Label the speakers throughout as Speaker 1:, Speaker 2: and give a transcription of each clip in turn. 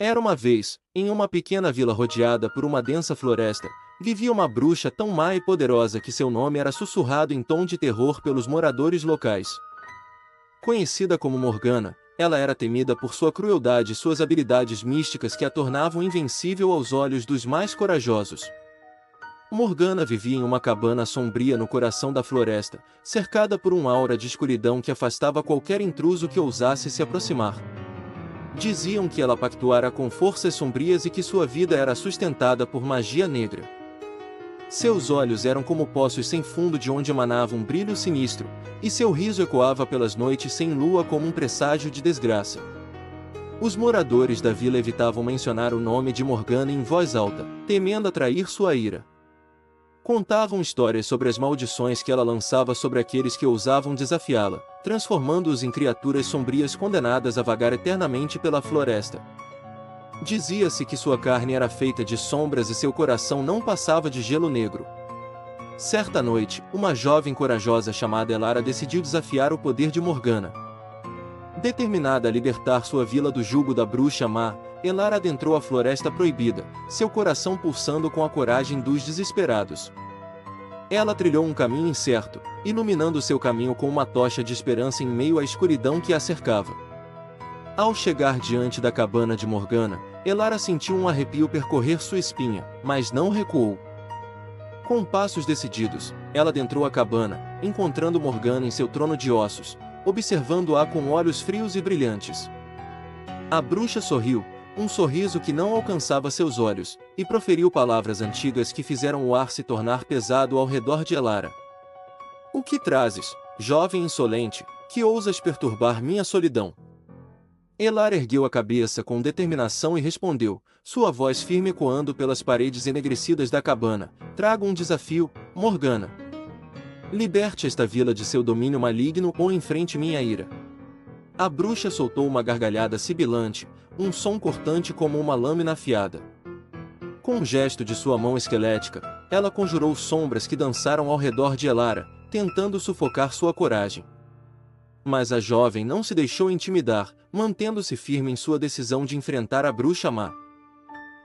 Speaker 1: Era uma vez, em uma pequena vila rodeada por uma densa floresta, vivia uma bruxa tão má e poderosa que seu nome era sussurrado em tom de terror pelos moradores locais. Conhecida como Morgana, ela era temida por sua crueldade e suas habilidades místicas que a tornavam invencível aos olhos dos mais corajosos. Morgana vivia em uma cabana sombria no coração da floresta, cercada por uma aura de escuridão que afastava qualquer intruso que ousasse se aproximar. Diziam que ela pactuara com forças sombrias e que sua vida era sustentada por magia negra. Seus olhos eram como poços sem fundo de onde emanava um brilho sinistro, e seu riso ecoava pelas noites sem lua como um presságio de desgraça. Os moradores da vila evitavam mencionar o nome de Morgana em voz alta, temendo atrair sua ira. Contavam histórias sobre as maldições que ela lançava sobre aqueles que ousavam desafiá-la, transformando-os em criaturas sombrias condenadas a vagar eternamente pela floresta. Dizia-se que sua carne era feita de sombras e seu coração não passava de gelo negro. Certa noite, uma jovem corajosa chamada Elara decidiu desafiar o poder de Morgana. Determinada a libertar sua vila do jugo da bruxa má, Elara adentrou a Floresta Proibida, seu coração pulsando com a coragem dos desesperados. Ela trilhou um caminho incerto, iluminando seu caminho com uma tocha de esperança em meio à escuridão que a cercava. Ao chegar diante da cabana de Morgana, Elara sentiu um arrepio percorrer sua espinha, mas não recuou. Com passos decididos, ela adentrou a cabana, encontrando Morgana em seu trono de ossos, observando-a com olhos frios e brilhantes. A bruxa sorriu, um sorriso que não alcançava seus olhos, e proferiu palavras antigas que fizeram o ar se tornar pesado ao redor de Elara. "O que trazes, jovem insolente, que ousas perturbar minha solidão?" Elara ergueu a cabeça com determinação e respondeu, sua voz firme ecoando pelas paredes enegrecidas da cabana: "Trago um desafio, Morgana. Liberte esta vila de seu domínio maligno ou enfrente minha ira." A bruxa soltou uma gargalhada sibilante, um som cortante como uma lâmina afiada. Com um gesto de sua mão esquelética, ela conjurou sombras que dançaram ao redor de Elara, tentando sufocar sua coragem. Mas a jovem não se deixou intimidar, mantendo-se firme em sua decisão de enfrentar a bruxa má.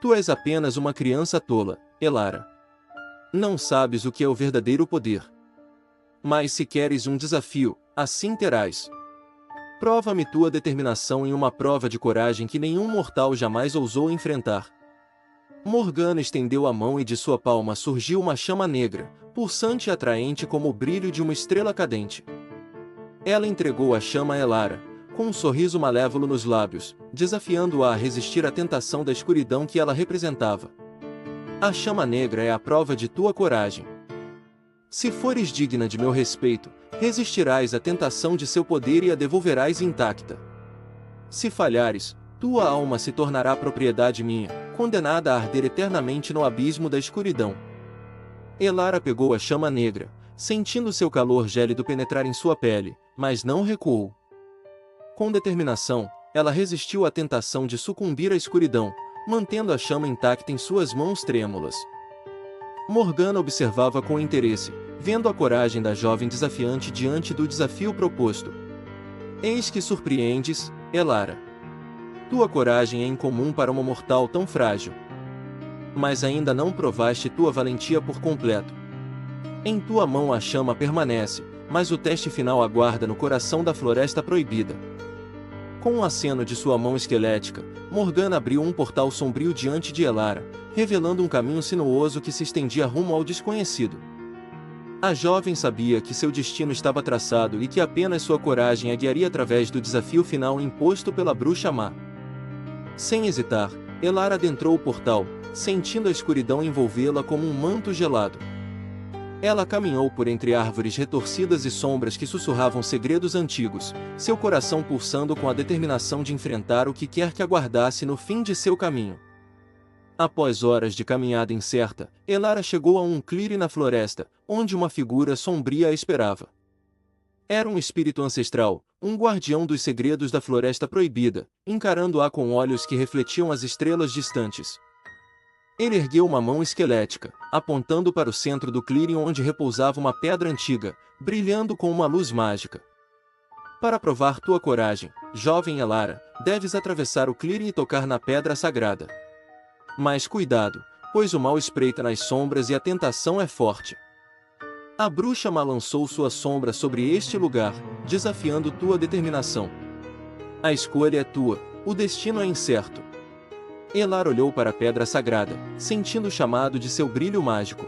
Speaker 1: "Tu és apenas uma criança tola, Elara. Não sabes o que é o verdadeiro poder. Mas se queres um desafio, assim terás. Prova-me tua determinação em uma prova de coragem que nenhum mortal jamais ousou enfrentar." Morgana estendeu a mão e de sua palma surgiu uma chama negra, pulsante e atraente como o brilho de uma estrela cadente. Ela entregou a chama a Elara, com um sorriso malévolo nos lábios, desafiando-a a resistir à tentação da escuridão que ela representava. "A chama negra é a prova de tua coragem. Se fores digna de meu respeito, resistirás à tentação de seu poder e a devolverás intacta. Se falhares, tua alma se tornará propriedade minha, condenada a arder eternamente no abismo da escuridão." Elara pegou a chama negra, sentindo seu calor gélido penetrar em sua pele, mas não recuou. Com determinação, ela resistiu à tentação de sucumbir à escuridão, mantendo a chama intacta em suas mãos trêmulas. Morgana observava com interesse, vendo a coragem da jovem desafiante diante do desafio proposto. "Eis que surpreendes, Elara. Tua coragem é incomum para uma mortal tão frágil. Mas ainda não provaste tua valentia por completo. Em tua mão a chama permanece, mas o teste final aguarda no coração da Floresta Proibida." Com um aceno de sua mão esquelética, Morgana abriu um portal sombrio diante de Elara, revelando um caminho sinuoso que se estendia rumo ao desconhecido. A jovem sabia que seu destino estava traçado e que apenas sua coragem a guiaria através do desafio final imposto pela bruxa má. Sem hesitar, Elara adentrou o portal, sentindo a escuridão envolvê-la como um manto gelado. Ela caminhou por entre árvores retorcidas e sombras que sussurravam segredos antigos, seu coração pulsando com a determinação de enfrentar o que quer que aguardasse no fim de seu caminho. Após horas de caminhada incerta, Elara chegou a um clearing na floresta, onde uma figura sombria a esperava. Era um espírito ancestral, um guardião dos segredos da Floresta Proibida, encarando-a com olhos que refletiam as estrelas distantes. Ele ergueu uma mão esquelética, apontando para o centro do clearing onde repousava uma pedra antiga, brilhando com uma luz mágica. Para provar tua coragem, jovem Elara, deves atravessar o clearing e tocar na pedra sagrada. Mas cuidado, pois o mal espreita nas sombras e a tentação é forte. A bruxa má lançou sua sombra sobre este lugar, desafiando tua determinação. A escolha é tua, o destino é incerto. Elara olhou para a pedra sagrada, sentindo o chamado de seu brilho mágico.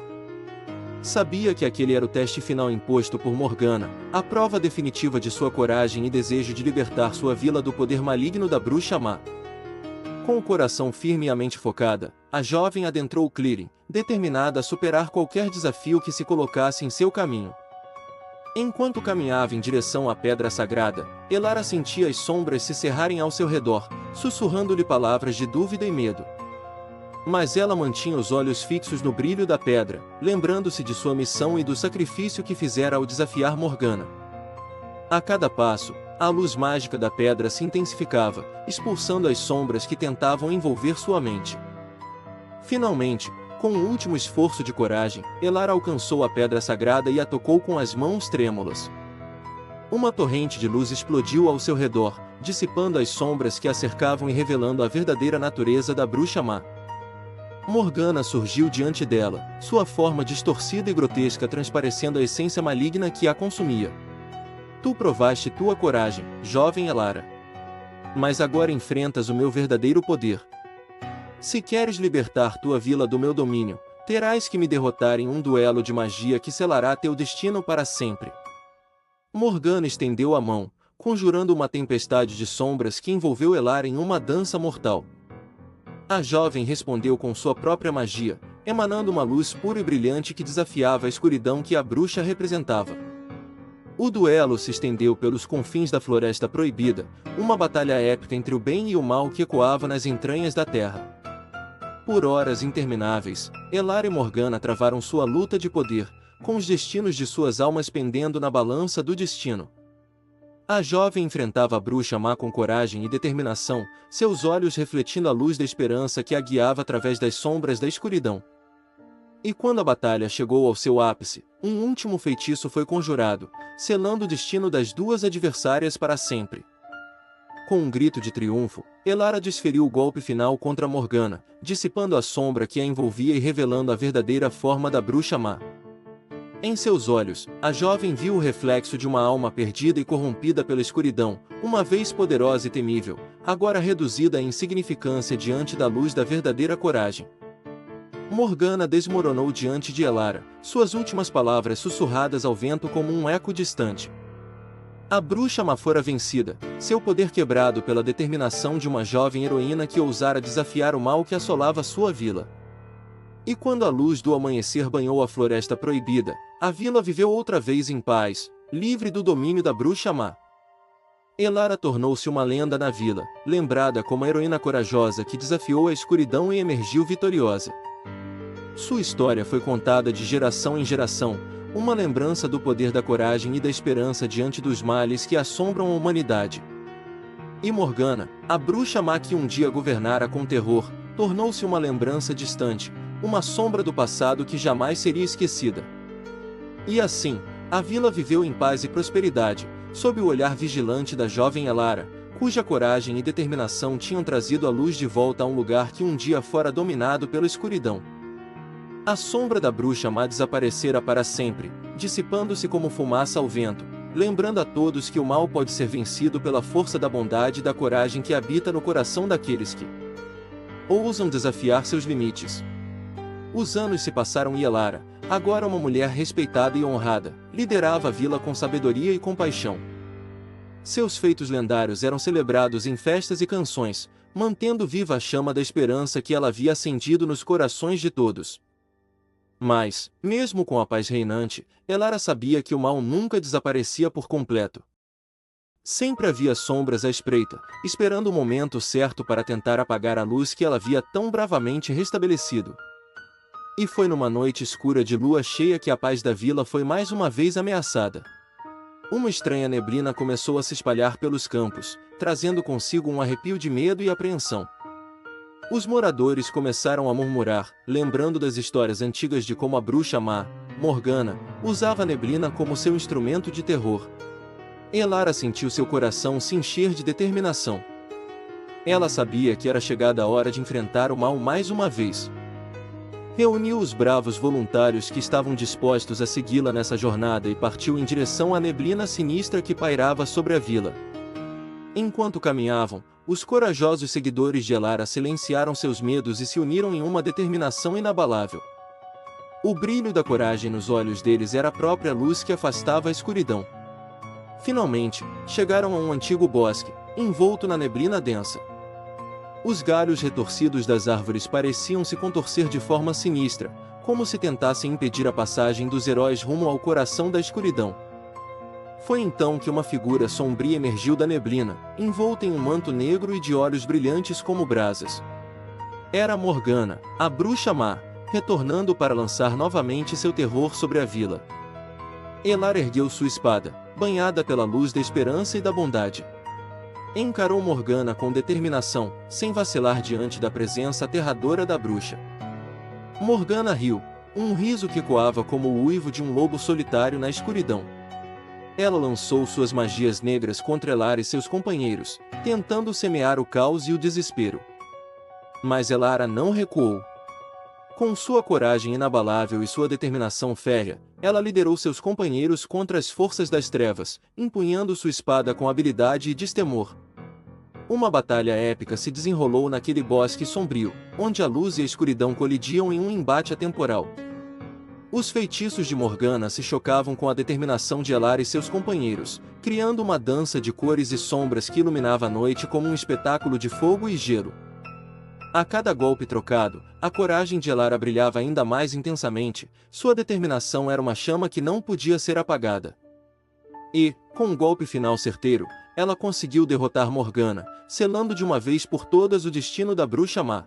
Speaker 1: Sabia que aquele era o teste final imposto por Morgana, a prova definitiva de sua coragem e desejo de libertar sua vila do poder maligno da bruxa má. Com o coração firme e a mente focada, a jovem adentrou o clearing, determinada a superar qualquer desafio que se colocasse em seu caminho. Enquanto caminhava em direção à pedra sagrada, Elara sentia as sombras se cerrarem ao seu redor, sussurrando-lhe palavras de dúvida e medo. Mas ela mantinha os olhos fixos no brilho da pedra, lembrando-se de sua missão e do sacrifício que fizera ao desafiar Morgana. A cada passo, a luz mágica da pedra se intensificava, expulsando as sombras que tentavam envolver sua mente. Finalmente, com um último esforço de coragem, Elara alcançou a pedra sagrada e a tocou com as mãos trêmulas. Uma torrente de luz explodiu ao seu redor, dissipando as sombras que a cercavam e revelando a verdadeira natureza da bruxa má. Morgana surgiu diante dela, sua forma distorcida e grotesca transparecendo a essência maligna que a consumia. Tu provaste tua coragem, jovem Elara. Mas agora enfrentas o meu verdadeiro poder. Se queres libertar tua vila do meu domínio, terás que me derrotar em um duelo de magia que selará teu destino para sempre. Morgana estendeu a mão, conjurando uma tempestade de sombras que envolveu Elara em uma dança mortal. A jovem respondeu com sua própria magia, emanando uma luz pura e brilhante que desafiava a escuridão que a bruxa representava. O duelo se estendeu pelos confins da Floresta Proibida, uma batalha épica entre o bem e o mal que ecoava nas entranhas da terra. Por horas intermináveis, Elara e Morgana travaram sua luta de poder, com os destinos de suas almas pendendo na balança do destino. A jovem enfrentava a bruxa má com coragem e determinação, seus olhos refletindo a luz da esperança que a guiava através das sombras da escuridão. E quando a batalha chegou ao seu ápice, um último feitiço foi conjurado, selando o destino das duas adversárias para sempre. Com um grito de triunfo, Elara desferiu o golpe final contra Morgana, dissipando a sombra que a envolvia e revelando a verdadeira forma da bruxa má. Em seus olhos, a jovem viu o reflexo de uma alma perdida e corrompida pela escuridão, uma vez poderosa e temível, agora reduzida à insignificância diante da luz da verdadeira coragem. Morgana desmoronou diante de Elara, suas últimas palavras sussurradas ao vento como um eco distante. A bruxa má fora vencida, seu poder quebrado pela determinação de uma jovem heroína que ousara desafiar o mal que assolava sua vila. E quando a luz do amanhecer banhou a Floresta Proibida, a vila viveu outra vez em paz, livre do domínio da bruxa má. Elara tornou-se uma lenda na vila, lembrada como a heroína corajosa que desafiou a escuridão e emergiu vitoriosa. Sua história foi contada de geração em geração, uma lembrança do poder da coragem e da esperança diante dos males que assombram a humanidade. E Morgana, a bruxa má que um dia governara com terror, tornou-se uma lembrança distante, uma sombra do passado que jamais seria esquecida. E assim, a vila viveu em paz e prosperidade, sob o olhar vigilante da jovem Elara, cuja coragem e determinação tinham trazido a luz de volta a um lugar que um dia fora dominado pela escuridão. A sombra da bruxa má desaparecera para sempre, dissipando-se como fumaça ao vento, lembrando a todos que o mal pode ser vencido pela força da bondade e da coragem que habita no coração daqueles que ousam desafiar seus limites. Os anos se passaram e Elara, agora uma mulher respeitada e honrada, liderava a vila com sabedoria e compaixão. Seus feitos lendários eram celebrados em festas e canções, mantendo viva a chama da esperança que ela havia acendido nos corações de todos. Mas, mesmo com a paz reinante, Elara sabia que o mal nunca desaparecia por completo. Sempre havia sombras à espreita, esperando o momento certo para tentar apagar a luz que ela havia tão bravamente restabelecido. E foi numa noite escura de lua cheia que a paz da vila foi mais uma vez ameaçada. Uma estranha neblina começou a se espalhar pelos campos, trazendo consigo um arrepio de medo e apreensão. Os moradores começaram a murmurar, lembrando das histórias antigas de como a bruxa má, Morgana, usava a neblina como seu instrumento de terror. Elara sentiu seu coração se encher de determinação. Ela sabia que era chegada a hora de enfrentar o mal mais uma vez. Reuniu os bravos voluntários que estavam dispostos a segui-la nessa jornada e partiu em direção à neblina sinistra que pairava sobre a vila. Enquanto caminhavam, os corajosos seguidores de Elara silenciaram seus medos e se uniram em uma determinação inabalável. O brilho da coragem nos olhos deles era a própria luz que afastava a escuridão. Finalmente, chegaram a um antigo bosque, envolto na neblina densa. Os galhos retorcidos das árvores pareciam se contorcer de forma sinistra, como se tentassem impedir a passagem dos heróis rumo ao coração da escuridão. Foi então que uma figura sombria emergiu da neblina, envolta em um manto negro e de olhos brilhantes como brasas. Era Morgana, a bruxa má, retornando para lançar novamente seu terror sobre a vila. Elara ergueu sua espada, banhada pela luz da esperança e da bondade. Encarou Morgana com determinação, sem vacilar diante da presença aterradora da bruxa. Morgana riu, um riso que ecoava como o uivo de um lobo solitário na escuridão. Ela lançou suas magias negras contra Elara e seus companheiros, tentando semear o caos e o desespero. Mas Elara não recuou. Com sua coragem inabalável e sua determinação férrea, ela liderou seus companheiros contra as forças das trevas, empunhando sua espada com habilidade e destemor. Uma batalha épica se desenrolou naquele bosque sombrio, onde a luz e a escuridão colidiam em um embate atemporal. Os feitiços de Morgana se chocavam com a determinação de Elara e seus companheiros, criando uma dança de cores e sombras que iluminava a noite como um espetáculo de fogo e gelo. A cada golpe trocado, a coragem de Elara brilhava ainda mais intensamente, sua determinação era uma chama que não podia ser apagada. E, com um golpe final certeiro, ela conseguiu derrotar Morgana, selando de uma vez por todas o destino da bruxa má.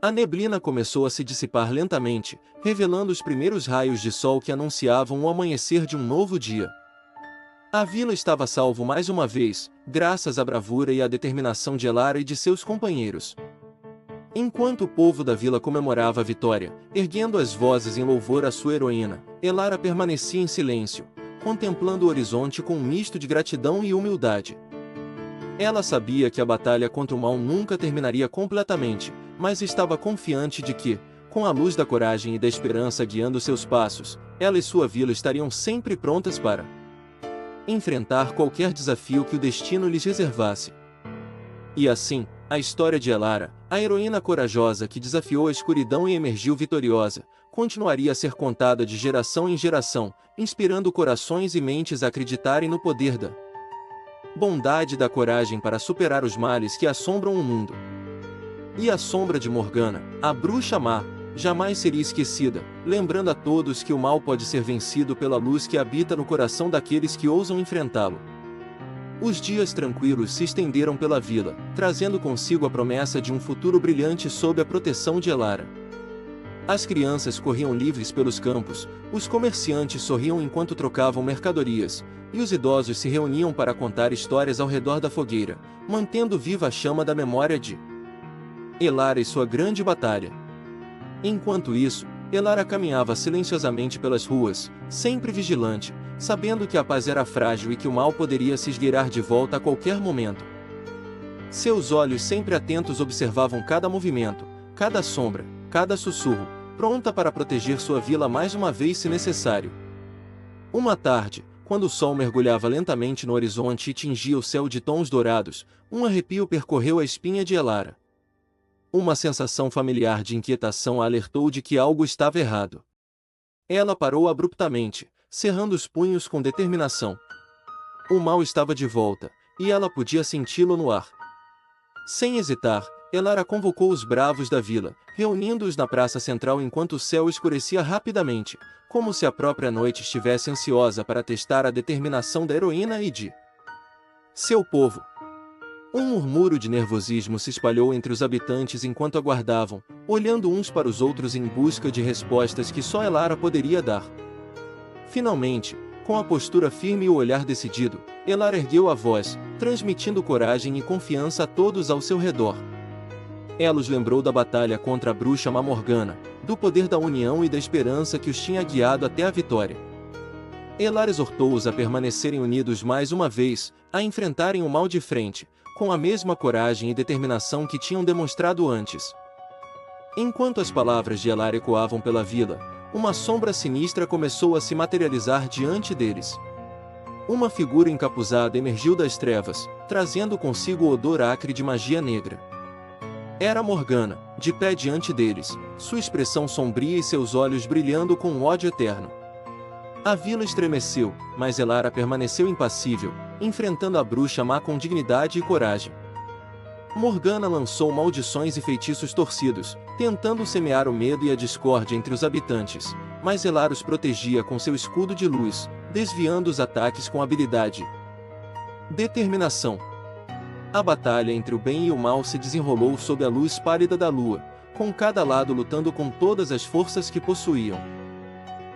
Speaker 1: A neblina começou a se dissipar lentamente, revelando os primeiros raios de sol que anunciavam o amanhecer de um novo dia. A vila estava a salvo mais uma vez, graças à bravura e à determinação de Elara e de seus companheiros. Enquanto o povo da vila comemorava a vitória, erguendo as vozes em louvor à sua heroína, Elara permanecia em silêncio, contemplando o horizonte com um misto de gratidão e humildade. Ela sabia que a batalha contra o mal nunca terminaria completamente, mas estava confiante de que, com a luz da coragem e da esperança guiando seus passos, ela e sua vila estariam sempre prontas para enfrentar qualquer desafio que o destino lhes reservasse. E assim, a história de Elara, a heroína corajosa que desafiou a escuridão e emergiu vitoriosa, continuaria a ser contada de geração em geração, inspirando corações e mentes a acreditarem no poder da bondade e da coragem para superar os males que assombram o mundo. E a sombra de Morgana, a bruxa má, jamais seria esquecida, lembrando a todos que o mal pode ser vencido pela luz que habita no coração daqueles que ousam enfrentá-lo. Os dias tranquilos se estenderam pela vila, trazendo consigo a promessa de um futuro brilhante sob a proteção de Elara. As crianças corriam livres pelos campos, os comerciantes sorriam enquanto trocavam mercadorias, e os idosos se reuniam para contar histórias ao redor da fogueira, mantendo viva a chama da memória de Elara e sua grande batalha. Enquanto isso, Elara caminhava silenciosamente pelas ruas, sempre vigilante, sabendo que a paz era frágil e que o mal poderia se esgueirar de volta a qualquer momento. Seus olhos sempre atentos observavam cada movimento, cada sombra, cada sussurro, pronta para proteger sua vila mais uma vez se necessário. Uma tarde, quando o sol mergulhava lentamente no horizonte e tingia o céu de tons dourados, um arrepio percorreu a espinha de Elara. Uma sensação familiar de inquietação a alertou de que algo estava errado. Ela parou abruptamente, cerrando os punhos com determinação. O mal estava de volta, e ela podia senti-lo no ar. Sem hesitar, Elara convocou os bravos da vila, reunindo-os na praça central enquanto o céu escurecia rapidamente, como se a própria noite estivesse ansiosa para testar a determinação da heroína e de seu povo. Um murmúrio de nervosismo se espalhou entre os habitantes enquanto aguardavam, olhando uns para os outros em busca de respostas que só Elara poderia dar. Finalmente, com a postura firme e o olhar decidido, Elara ergueu a voz, transmitindo coragem e confiança a todos ao seu redor. Ela os lembrou da batalha contra a bruxa má Morgana, do poder da união e da esperança que os tinha guiado até a vitória. Elar exortou-os a permanecerem unidos mais uma vez, a enfrentarem o mal de frente, com a mesma coragem e determinação que tinham demonstrado antes. Enquanto as palavras de Elar ecoavam pela vila, uma sombra sinistra começou a se materializar diante deles. Uma figura encapuzada emergiu das trevas, trazendo consigo o odor acre de magia negra. Era Morgana, de pé diante deles, sua expressão sombria e seus olhos brilhando com um ódio eterno. A vila estremeceu, mas Elara permaneceu impassível, enfrentando a bruxa má com dignidade e coragem. Morgana lançou maldições e feitiços torcidos, tentando semear o medo e a discórdia entre os habitantes, mas Elara os protegia com seu escudo de luz, desviando os ataques com habilidade. Determinação. A batalha entre o bem e o mal se desenrolou sob a luz pálida da lua, com cada lado lutando com todas as forças que possuíam.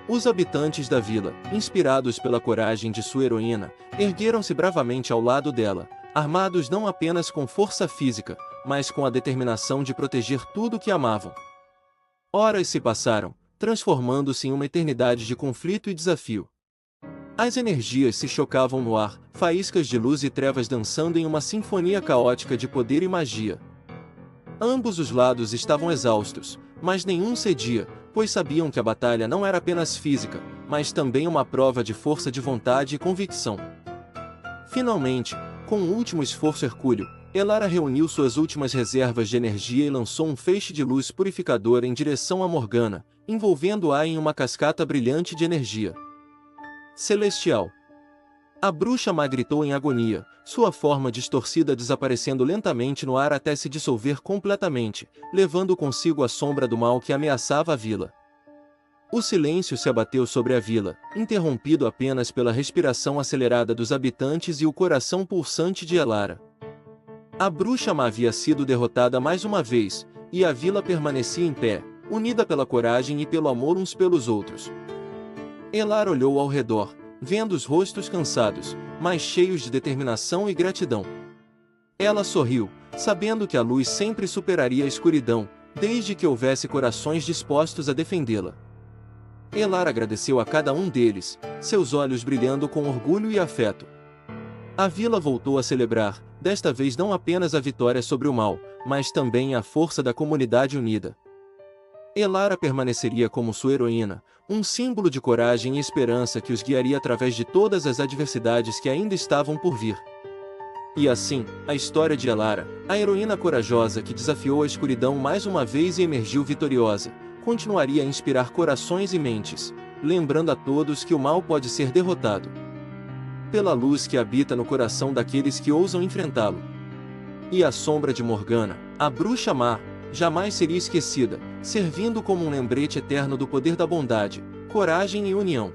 Speaker 1: Os habitantes da vila, inspirados pela coragem de sua heroína, ergueram-se bravamente ao lado dela, armados não apenas com força física, mas com a determinação de proteger tudo que amavam. Horas se passaram, transformando-se em uma eternidade de conflito e desafio. As energias se chocavam no ar, faíscas de luz e trevas dançando em uma sinfonia caótica de poder e magia. Ambos os lados estavam exaustos, mas nenhum cedia, pois sabiam que a batalha não era apenas física, mas também uma prova de força de vontade e convicção. Finalmente, com o último esforço hercúleo, Elara reuniu suas últimas reservas de energia e lançou um feixe de luz purificadora em direção a Morgana, envolvendo-a em uma cascata brilhante de energia celestial. A bruxa má gritou em agonia, sua forma distorcida desaparecendo lentamente no ar até se dissolver completamente, levando consigo a sombra do mal que ameaçava a vila. O silêncio se abateu sobre a vila, interrompido apenas pela respiração acelerada dos habitantes e o coração pulsante de Elara. A bruxa má havia sido derrotada mais uma vez, e a vila permanecia em pé, unida pela coragem e pelo amor uns pelos outros. Elara olhou ao redor, vendo os rostos cansados, mas cheios de determinação e gratidão. Ela sorriu, sabendo que a luz sempre superaria a escuridão, desde que houvesse corações dispostos a defendê-la. Elara agradeceu a cada um deles, seus olhos brilhando com orgulho e afeto. A vila voltou a celebrar, desta vez não apenas a vitória sobre o mal, mas também a força da comunidade unida. Elara permaneceria como sua heroína, um símbolo de coragem e esperança que os guiaria através de todas as adversidades que ainda estavam por vir. E assim, a história de Elara, a heroína corajosa que desafiou a escuridão mais uma vez e emergiu vitoriosa, continuaria a inspirar corações e mentes, lembrando a todos que o mal pode ser derrotado pela luz que habita no coração daqueles que ousam enfrentá-lo. E a sombra de Morgana, a bruxa má, jamais seria esquecida, servindo como um lembrete eterno do poder da bondade, coragem e união.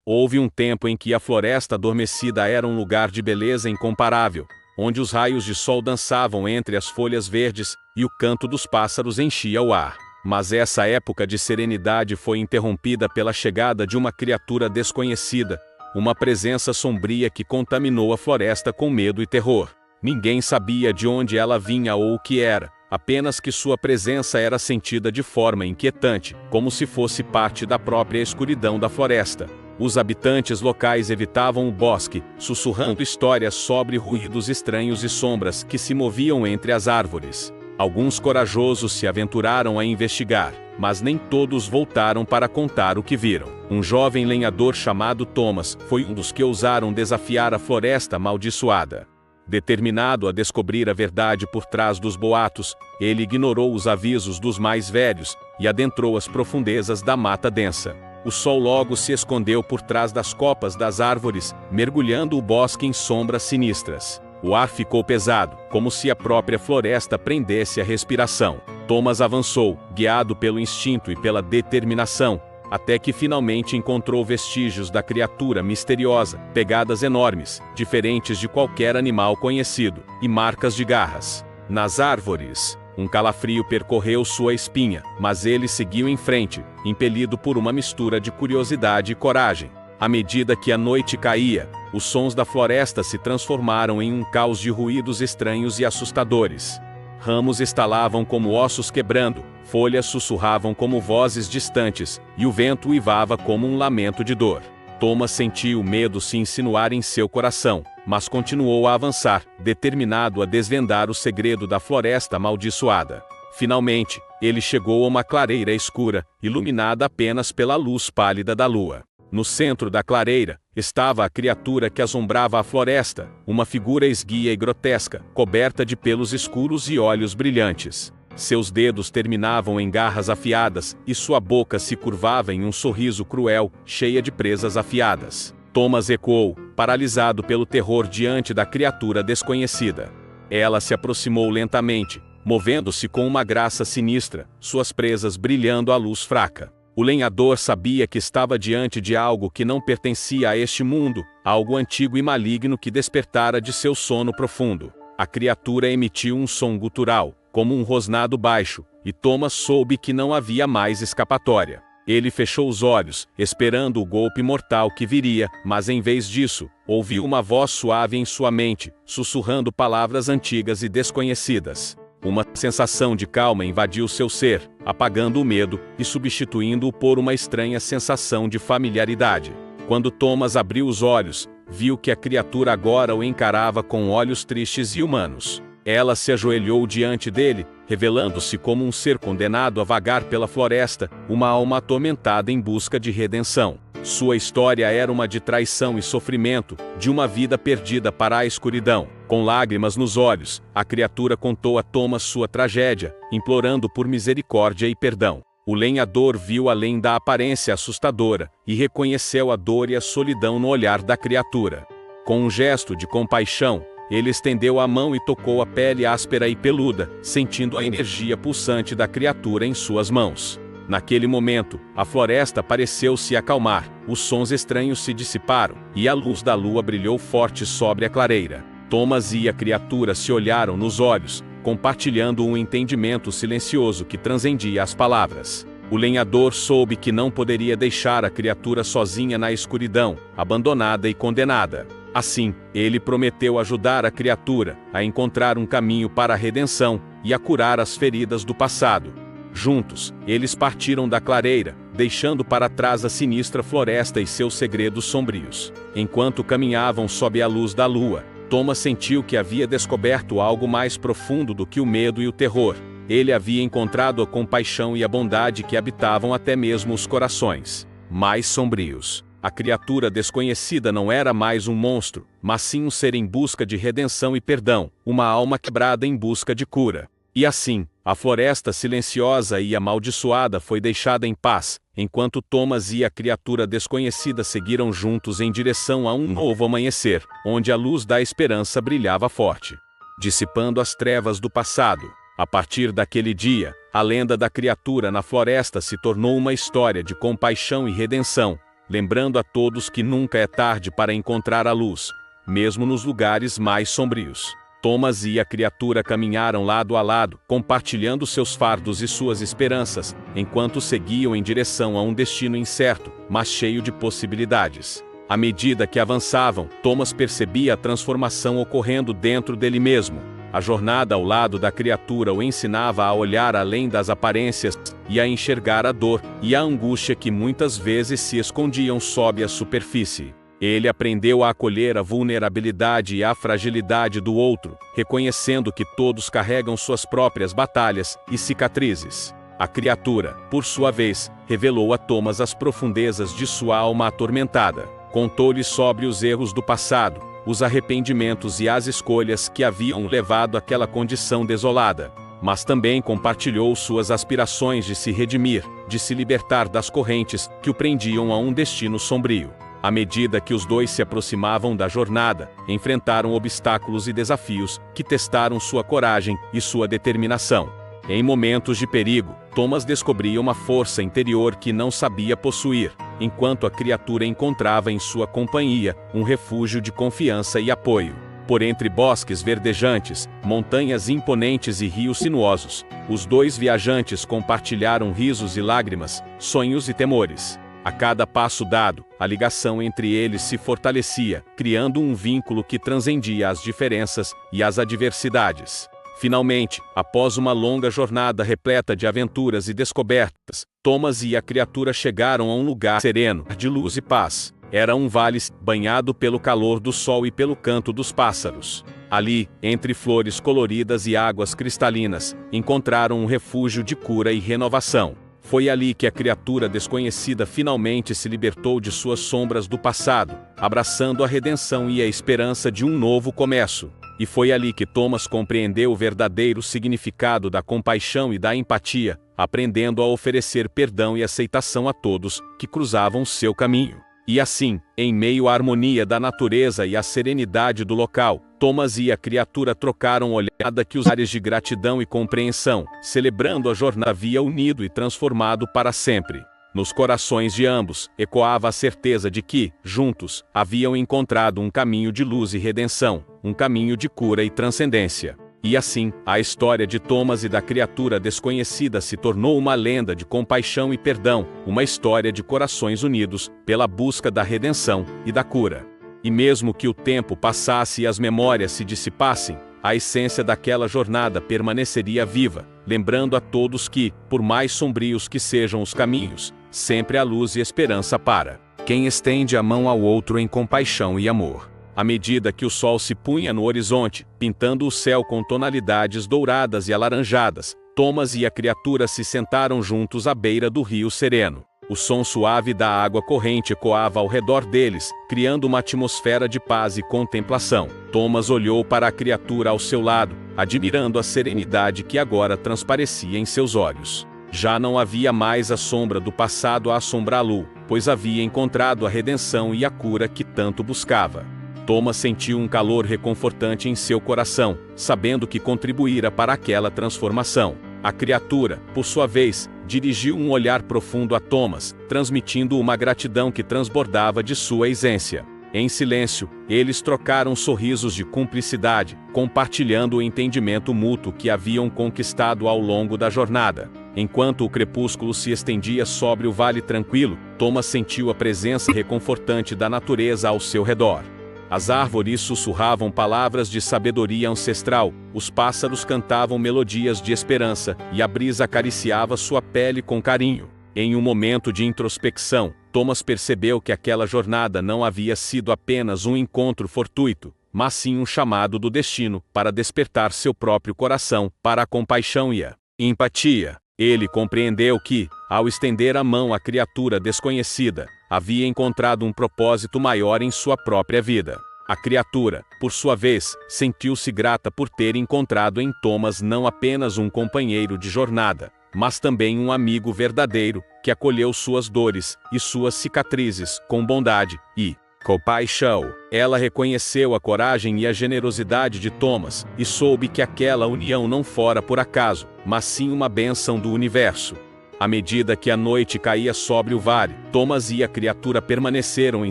Speaker 2: Houve um tempo em que a floresta adormecida era um lugar de beleza incomparável, onde os raios de sol dançavam entre as folhas verdes e o canto dos pássaros enchia o ar. Mas essa época de serenidade foi interrompida pela chegada de uma criatura desconhecida, uma presença sombria que contaminou a floresta com medo e terror. Ninguém sabia de onde ela vinha ou o que era, apenas que sua presença era sentida de forma inquietante, como se fosse parte da própria escuridão da floresta. Os habitantes locais evitavam o bosque, sussurrando histórias sobre ruídos estranhos e sombras que se moviam entre as árvores. Alguns corajosos se aventuraram a investigar, mas nem todos voltaram para contar o que viram. Um jovem lenhador chamado Thomas foi um dos que ousaram desafiar a floresta amaldiçoada. Determinado a descobrir a verdade por trás dos boatos, ele ignorou os avisos dos mais velhos e adentrou as profundezas da mata densa. O sol logo se escondeu por trás das copas das árvores, mergulhando o bosque em sombras sinistras. O ar ficou pesado, como se a própria floresta prendesse a respiração. Thomas avançou, guiado pelo instinto e pela determinação, até que finalmente encontrou vestígios da criatura misteriosa, pegadas enormes, diferentes de qualquer animal conhecido, e marcas de garras. Nas árvores, um calafrio percorreu sua espinha, mas ele seguiu em frente, impelido por uma mistura de curiosidade e coragem. À medida que a noite caía, os sons da floresta se transformaram em um caos de ruídos estranhos e assustadores. Ramos estalavam como ossos quebrando, folhas sussurravam como vozes distantes, e o vento uivava como um lamento de dor. Thomas sentiu o medo se insinuar em seu coração, mas continuou a avançar, determinado a desvendar o segredo da floresta amaldiçoada. Finalmente, ele chegou a uma clareira escura, iluminada apenas pela luz pálida da lua. No centro da clareira, estava a criatura que assombrava a floresta, uma figura esguia e grotesca, coberta de pelos escuros e olhos brilhantes. Seus dedos terminavam em garras afiadas, e sua boca se curvava em um sorriso cruel, cheia de presas afiadas. Thomas recuou, paralisado pelo terror diante da criatura desconhecida. Ela se aproximou lentamente, movendo-se com uma graça sinistra, suas presas brilhando à luz fraca. O lenhador sabia que estava diante de algo que não pertencia a este mundo, algo antigo e maligno que despertara de seu sono profundo. A criatura emitiu um som gutural, como um rosnado baixo, e Thomas soube que não havia mais escapatória. Ele fechou os olhos, esperando o golpe mortal que viria, mas em vez disso, ouviu uma voz suave em sua mente, sussurrando palavras antigas e desconhecidas. Uma sensação de calma invadiu seu ser, apagando o medo e substituindo-o por uma estranha sensação de familiaridade. Quando Thomas abriu os olhos, viu que a criatura agora o encarava com olhos tristes e humanos. Ela se ajoelhou diante dele, revelando-se como um ser condenado a vagar pela floresta, uma alma atormentada em busca de redenção. Sua história era uma de traição e sofrimento, de uma vida perdida para a escuridão. Com lágrimas nos olhos, a criatura contou a Thomas sua tragédia, implorando por misericórdia e perdão. O lenhador viu além da aparência assustadora, e reconheceu a dor e a solidão no olhar da criatura. Com um gesto de compaixão, ele estendeu a mão e tocou a pele áspera e peluda, sentindo a energia pulsante da criatura em suas mãos. Naquele momento, a floresta pareceu se acalmar, os sons estranhos se dissiparam, e a luz da lua brilhou forte sobre a clareira. Thomas e a criatura se olharam nos olhos, compartilhando um entendimento silencioso que transcendia as palavras. O lenhador soube que não poderia deixar a criatura sozinha na escuridão, abandonada e condenada. Assim, ele prometeu ajudar a criatura a encontrar um caminho para a redenção e a curar as feridas do passado. Juntos, eles partiram da clareira, deixando para trás a sinistra floresta e seus segredos sombrios. Enquanto caminhavam sob a luz da lua, Thomas sentiu que havia descoberto algo mais profundo do que o medo e o terror. Ele havia encontrado a compaixão e a bondade que habitavam até mesmo os corações mais sombrios. A criatura desconhecida não era mais um monstro, mas sim um ser em busca de redenção e perdão, uma alma quebrada em busca de cura. E assim, a floresta silenciosa e amaldiçoada foi deixada em paz, enquanto Thomas e a criatura desconhecida seguiram juntos em direção a um novo amanhecer, onde a luz da esperança brilhava forte, dissipando as trevas do passado. A partir daquele dia, a lenda da criatura na floresta se tornou uma história de compaixão e redenção, lembrando a todos que nunca é tarde para encontrar a luz, mesmo nos lugares mais sombrios. Thomas e a criatura caminharam lado a lado, compartilhando seus fardos e suas esperanças, enquanto seguiam em direção a um destino incerto, mas cheio de possibilidades. À medida que avançavam, Thomas percebia a transformação ocorrendo dentro dele mesmo. A jornada ao lado da criatura o ensinava a olhar além das aparências e a enxergar a dor e a angústia que muitas vezes se escondiam sob a superfície. Ele aprendeu a acolher a vulnerabilidade e a fragilidade do outro, reconhecendo que todos carregam suas próprias batalhas e cicatrizes. A criatura, por sua vez, revelou a Thomas as profundezas de sua alma atormentada. Contou-lhe sobre os erros do passado, os arrependimentos e as escolhas que haviam levado àquela condição desolada. Mas também compartilhou suas aspirações de se redimir, de se libertar das correntes que o prendiam a um destino sombrio. À medida que os dois se aproximavam da jornada, enfrentaram obstáculos e desafios que testaram sua coragem e sua determinação. Em momentos de perigo, Thomas descobria uma força interior que não sabia possuir, enquanto a criatura encontrava em sua companhia um refúgio de confiança e apoio. Por entre bosques verdejantes, montanhas imponentes e rios sinuosos, os dois viajantes compartilharam risos e lágrimas, sonhos e temores. A cada passo dado, a ligação entre eles se fortalecia, criando um vínculo que transcendia as diferenças e as adversidades. Finalmente, após uma longa jornada repleta de aventuras e descobertas, Thomas e a criatura chegaram a um lugar sereno, de luz e paz. Era um vale banhado pelo calor do sol e pelo canto dos pássaros. Ali, entre flores coloridas e águas cristalinas, encontraram um refúgio de cura e renovação. Foi ali que a criatura desconhecida finalmente se libertou de suas sombras do passado, abraçando a redenção e a esperança de um novo começo. E foi ali que Thomas compreendeu o verdadeiro significado da compaixão e da empatia, aprendendo a oferecer perdão e aceitação a todos que cruzavam seu caminho. E assim, em meio à harmonia da natureza e à serenidade do local, Thomas e a criatura trocaram olhada que os ares de gratidão e compreensão, celebrando a jornada havia unido e transformado para sempre. Nos corações de ambos, ecoava a certeza de que, juntos, haviam encontrado um caminho de luz e redenção, um caminho de cura e transcendência. E assim, a história de Thomas e da criatura desconhecida se tornou uma lenda de compaixão e perdão, uma história de corações unidos, pela busca da redenção e da cura. E mesmo que o tempo passasse e as memórias se dissipassem, a essência daquela jornada permaneceria viva, lembrando a todos que, por mais sombrios que sejam os caminhos, sempre há luz e esperança para quem estende a mão ao outro em compaixão e amor. À medida que o sol se punha no horizonte, pintando o céu com tonalidades douradas e alaranjadas, Thomas e a criatura se sentaram juntos à beira do rio sereno. O som suave da água corrente ecoava ao redor deles, criando uma atmosfera de paz e contemplação. Thomas olhou para a criatura ao seu lado, admirando a serenidade que agora transparecia em seus olhos. Já não havia mais a sombra do passado a assombrá-lo, pois havia encontrado a redenção e a cura que tanto buscava. Thomas sentiu um calor reconfortante em seu coração, sabendo que contribuíra para aquela transformação. A criatura, por sua vez, dirigiu um olhar profundo a Thomas, transmitindo uma gratidão que transbordava de sua essência. Em silêncio, eles trocaram sorrisos de cumplicidade, compartilhando o entendimento mútuo que haviam conquistado ao longo da jornada. Enquanto o crepúsculo se estendia sobre o vale tranquilo, Thomas sentiu a presença reconfortante da natureza ao seu redor. As árvores sussurravam palavras de sabedoria ancestral, os pássaros cantavam melodias de esperança, e a brisa acariciava sua pele com carinho. Em um momento de introspecção, Thomas percebeu que aquela jornada não havia sido apenas um encontro fortuito, mas sim um chamado do destino para despertar seu próprio coração para a compaixão e a empatia. Ele compreendeu que, ao estender a mão à criatura desconhecida, havia encontrado um propósito maior em sua própria vida. A criatura, por sua vez, sentiu-se grata por ter encontrado em Thomas não apenas um companheiro de jornada, mas também um amigo verdadeiro, que acolheu suas dores e suas cicatrizes com bondade e compaixão. Ela reconheceu a coragem e a generosidade de Thomas, e soube que aquela união não fora por acaso, mas sim uma bênção do universo. À medida que a noite caía sobre o vale, Thomas e a criatura permaneceram em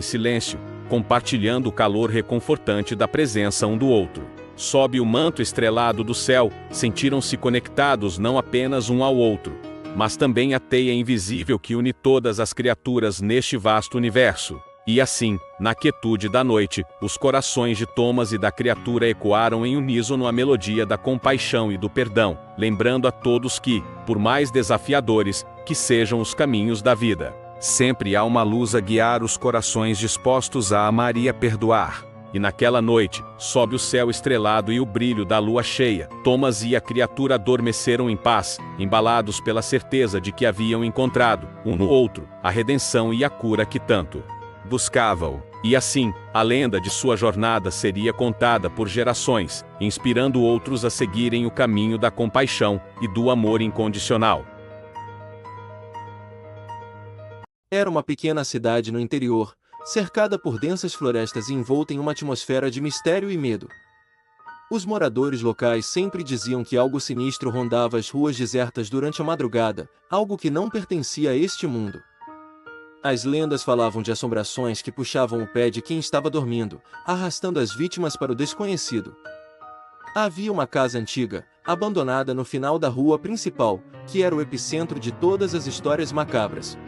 Speaker 2: silêncio, compartilhando o calor reconfortante da presença um do outro. Sob o manto estrelado do céu, sentiram-se conectados não apenas um ao outro, mas também a teia invisível que une todas as criaturas neste vasto universo. E assim, na quietude da noite, os corações de Thomas e da criatura ecoaram em uníssono a melodia da compaixão e do perdão, lembrando a todos que, por mais desafiadores que sejam os caminhos da vida, sempre há uma luz a guiar os corações dispostos a amar e a perdoar. E naquela noite, sob o céu estrelado e o brilho da lua cheia, Thomas e a criatura adormeceram em paz, embalados pela certeza de que haviam encontrado, um no outro, a redenção e a cura que tanto buscavam. E assim, a lenda de sua jornada seria contada por gerações, inspirando outros a seguirem o caminho da compaixão e do amor incondicional.
Speaker 1: Era uma pequena cidade no interior, cercada por densas florestas e envolta em uma atmosfera de mistério e medo. Os moradores locais sempre diziam que algo sinistro rondava as ruas desertas durante a madrugada, algo que não pertencia a este mundo. As lendas falavam de assombrações que puxavam o pé de quem estava dormindo, arrastando as vítimas para o desconhecido. Havia uma casa antiga, abandonada no final da rua principal, que era o epicentro de todas as histórias macabras.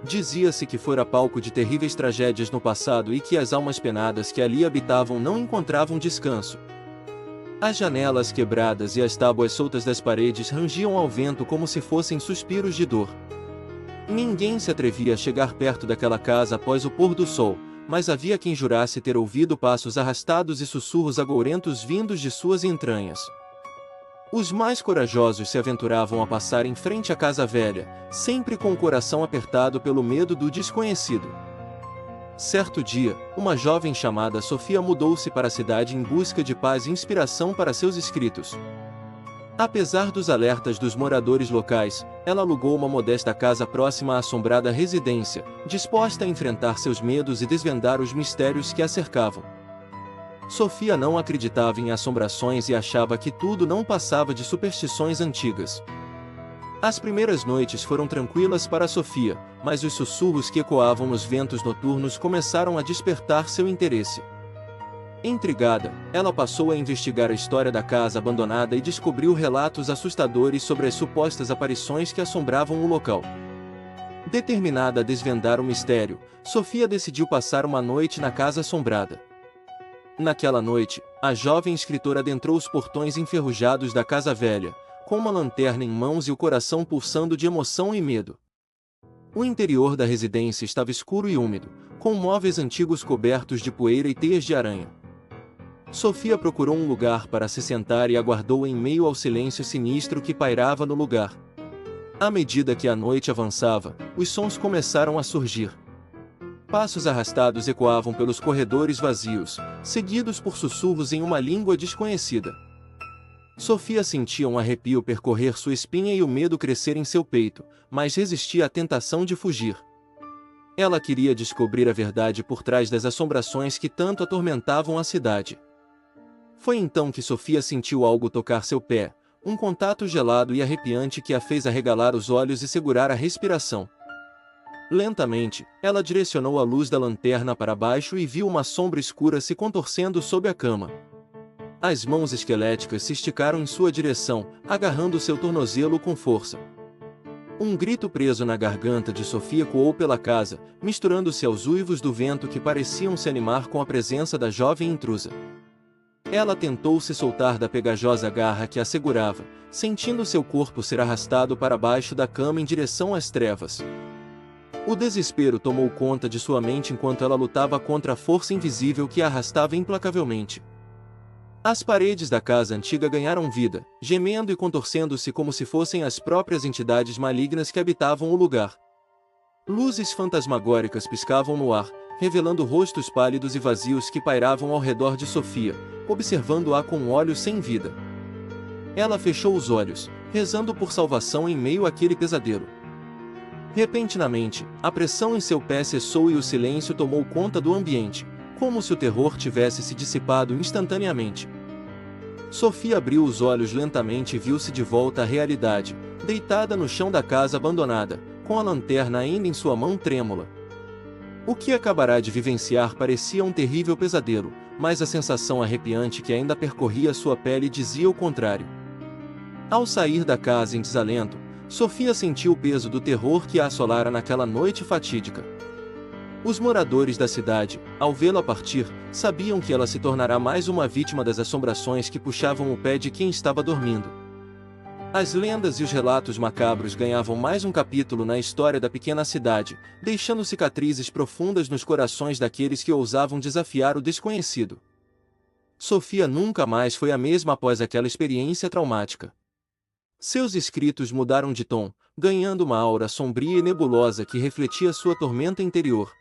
Speaker 1: Dizia-se que fora palco de terríveis tragédias no passado e que as almas penadas que ali habitavam não encontravam descanso. As janelas quebradas e as tábuas soltas das paredes rangiam ao vento como se fossem suspiros de dor. Ninguém se atrevia a chegar perto daquela casa após o pôr do sol, mas havia quem jurasse ter ouvido passos arrastados e sussurros agourentos vindos de suas entranhas. Os mais corajosos se aventuravam a passar em frente à casa velha, sempre com o coração apertado pelo medo do desconhecido. Certo dia, uma jovem chamada Sofia mudou-se para a cidade em busca de paz e inspiração para seus escritos. Apesar dos alertas dos moradores locais, ela alugou uma modesta casa próxima à assombrada residência, disposta a enfrentar seus medos e desvendar os mistérios que a cercavam. Sofia não acreditava em assombrações e achava que tudo não passava de superstições antigas. As primeiras noites foram tranquilas para Sofia, mas os sussurros que ecoavam nos ventos noturnos começaram a despertar seu interesse. Intrigada, ela passou a investigar a história da casa abandonada e descobriu relatos assustadores sobre as supostas aparições que assombravam o local. Determinada a desvendar o mistério, Sofia decidiu passar uma noite na casa assombrada. Naquela noite, a jovem escritora adentrou os portões enferrujados da casa velha, com uma lanterna em mãos e o coração pulsando de emoção e medo. O interior da residência estava escuro e úmido, com móveis antigos cobertos de poeira e teias de aranha. Sofia procurou um lugar para se sentar e aguardou em meio ao silêncio sinistro que pairava no lugar. À medida que a noite avançava, os sons começaram a surgir. Passos arrastados ecoavam pelos corredores vazios, seguidos por sussurros em uma língua desconhecida. Sofia sentia um arrepio percorrer sua espinha e o medo crescer em seu peito, mas resistia à tentação de fugir. Ela queria descobrir a verdade por trás das assombrações que tanto atormentavam a cidade. Foi então que Sofia sentiu algo tocar seu pé, um contato gelado e arrepiante que a fez arregalar os olhos e segurar a respiração. Lentamente, ela direcionou a luz da lanterna para baixo e viu uma sombra escura se contorcendo sob a cama. As mãos esqueléticas se esticaram em sua direção, agarrando seu tornozelo com força. Um grito preso na garganta de Sofia ecoou pela casa, misturando-se aos uivos do vento que pareciam se animar com a presença da jovem intrusa. Ela tentou se soltar da pegajosa garra que a segurava, sentindo seu corpo ser arrastado para baixo da cama em direção às trevas. O desespero tomou conta de sua mente enquanto ela lutava contra a força invisível que a arrastava implacavelmente. As paredes da casa antiga ganharam vida, gemendo e contorcendo-se como se fossem as próprias entidades malignas que habitavam o lugar. Luzes fantasmagóricas piscavam no ar, revelando rostos pálidos e vazios que pairavam ao redor de Sofia, observando-a com olhos sem vida. Ela fechou os olhos, rezando por salvação em meio àquele pesadelo. Repentinamente, a pressão em seu pé cessou e o silêncio tomou conta do ambiente, como se o terror tivesse se dissipado instantaneamente. Sofia abriu os olhos lentamente e viu-se de volta à realidade, deitada no chão da casa abandonada, com a lanterna ainda em sua mão trêmula. O que acabará de vivenciar parecia um terrível pesadelo, mas a sensação arrepiante que ainda percorria sua pele dizia o contrário. Ao sair da casa em desalento, Sofia sentiu o peso do terror que a assolara naquela noite fatídica. Os moradores da cidade, ao vê-la partir, sabiam que ela se tornará mais uma vítima das assombrações que puxavam o pé de quem estava dormindo. As lendas e os relatos macabros ganhavam mais um capítulo na história da pequena cidade, deixando cicatrizes profundas nos corações daqueles que ousavam desafiar o desconhecido. Sofia nunca mais foi a mesma após aquela experiência traumática. Seus escritos mudaram de tom, ganhando uma aura sombria e nebulosa que refletia sua tormenta interior.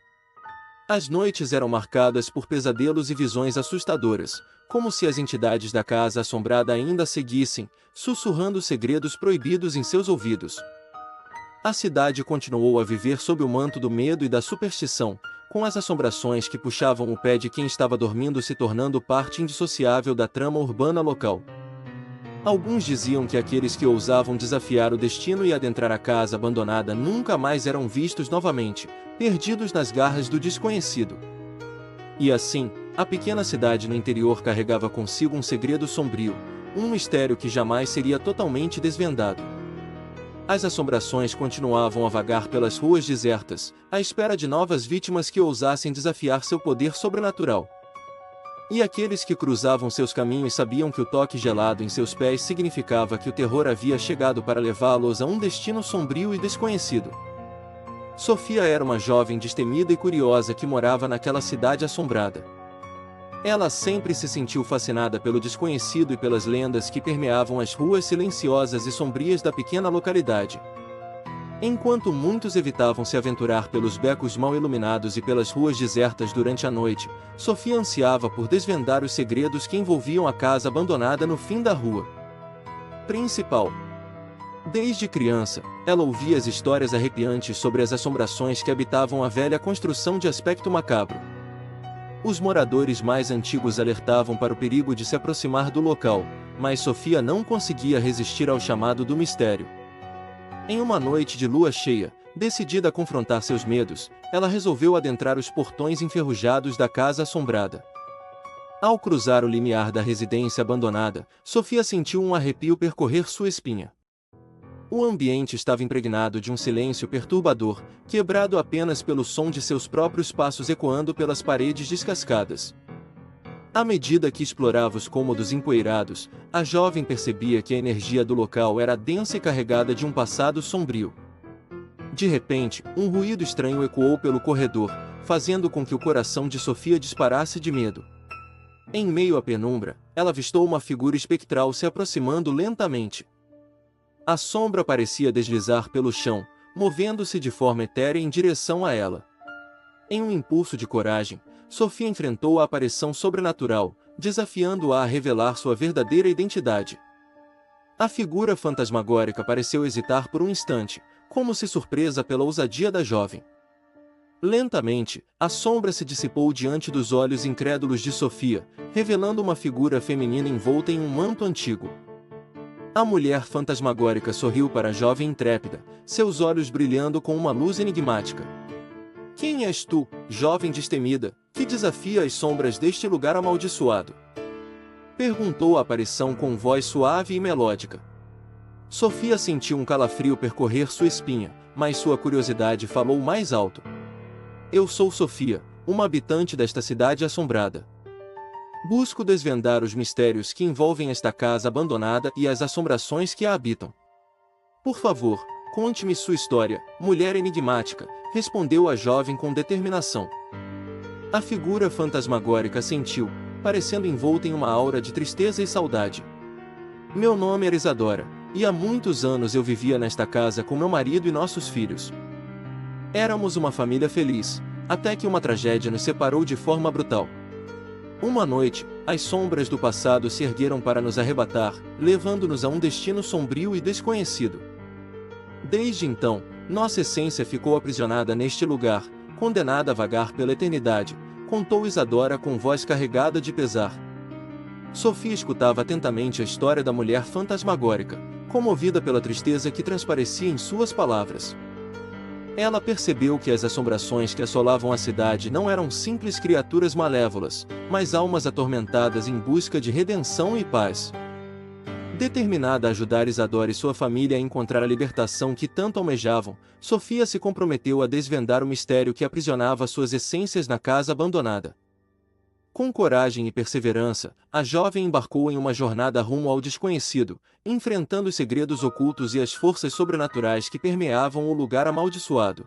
Speaker 1: As noites eram marcadas por pesadelos e visões assustadoras, como se as entidades da casa assombrada ainda seguissem, sussurrando segredos proibidos em seus ouvidos. A cidade continuou a viver sob o manto do medo e da superstição, com as assombrações que puxavam o pé de quem estava dormindo se tornando parte indissociável da trama urbana local. Alguns diziam que aqueles que ousavam desafiar o destino e adentrar a casa abandonada nunca mais eram vistos novamente, perdidos nas garras do desconhecido. E assim, a pequena cidade no interior carregava consigo um segredo sombrio, um mistério que jamais seria totalmente desvendado. As assombrações continuavam a vagar pelas ruas desertas, à espera de novas vítimas que ousassem desafiar seu poder sobrenatural. E aqueles que cruzavam seus caminhos sabiam que o toque gelado em seus pés significava que o terror havia chegado para levá-los a um destino sombrio e desconhecido. Sofia era uma jovem destemida e curiosa que morava naquela cidade assombrada. Ela sempre se sentiu fascinada pelo desconhecido e pelas lendas que permeavam as ruas silenciosas e sombrias da pequena localidade. Enquanto muitos evitavam se aventurar pelos becos mal iluminados e pelas ruas desertas durante a noite, Sofia ansiava por desvendar os segredos que envolviam a casa abandonada no fim da rua principal. Desde criança, ela ouvia as histórias arrepiantes sobre as assombrações que habitavam a velha construção de aspecto macabro. Os moradores mais antigos alertavam para o perigo de se aproximar do local, mas Sofia não conseguia resistir ao chamado do mistério. Em uma noite de lua cheia, decidida a confrontar seus medos, ela resolveu adentrar os portões enferrujados da casa assombrada. Ao cruzar o limiar da residência abandonada, Sofia sentiu um arrepio percorrer sua espinha. O ambiente estava impregnado de um silêncio perturbador, quebrado apenas pelo som de seus próprios passos ecoando pelas paredes descascadas. À medida que explorava os cômodos empoeirados, a jovem percebia que a energia do local era densa e carregada de um passado sombrio. De repente, um ruído estranho ecoou pelo corredor, fazendo com que o coração de Sofia disparasse de medo. Em meio à penumbra, ela avistou uma figura espectral se aproximando lentamente. A sombra parecia deslizar pelo chão, movendo-se de forma etérea em direção a ela. Em um impulso de coragem, Sofia enfrentou a aparição sobrenatural, desafiando-a a revelar sua verdadeira identidade. A figura fantasmagórica pareceu hesitar por um instante, como se surpresa pela ousadia da jovem. Lentamente, a sombra se dissipou diante dos olhos incrédulos de Sofia, revelando uma figura feminina envolta em um manto antigo. A mulher fantasmagórica sorriu para a jovem intrépida, seus olhos brilhando com uma luz enigmática. Quem és tu, jovem destemida, que desafia as sombras deste lugar amaldiçoado? Perguntou a aparição com voz suave e melódica. Sofia sentiu um calafrio percorrer sua espinha, mas sua curiosidade falou mais alto. Eu sou Sofia, uma habitante desta cidade assombrada. Busco desvendar os mistérios que envolvem esta casa abandonada e as assombrações que a habitam. Por favor, conte-me sua história, mulher enigmática, respondeu a jovem com determinação. A figura fantasmagórica sentiu, parecendo envolta em uma aura de tristeza e saudade. Meu nome era Isadora, e há muitos anos eu vivia nesta casa com meu marido e nossos filhos. Éramos uma família feliz, até que uma tragédia nos separou de forma brutal. Uma noite, as sombras do passado se ergueram para nos arrebatar, levando-nos a um destino sombrio e desconhecido. Desde então, nossa essência ficou aprisionada neste lugar, condenada a vagar pela eternidade, contou Isadora com voz carregada de pesar. Sofia escutava atentamente a história da mulher fantasmagórica, comovida pela tristeza que transparecia em suas palavras. Ela percebeu que as assombrações que assolavam a cidade não eram simples criaturas malévolas, mas almas atormentadas em busca de redenção e paz. Determinada a ajudar Isadora e sua família a encontrar a libertação que tanto almejavam, Sofia se comprometeu a desvendar o mistério que aprisionava suas essências na casa abandonada. Com coragem e perseverança, a jovem embarcou em uma jornada rumo ao desconhecido, enfrentando os segredos ocultos e as forças sobrenaturais que permeavam o lugar amaldiçoado.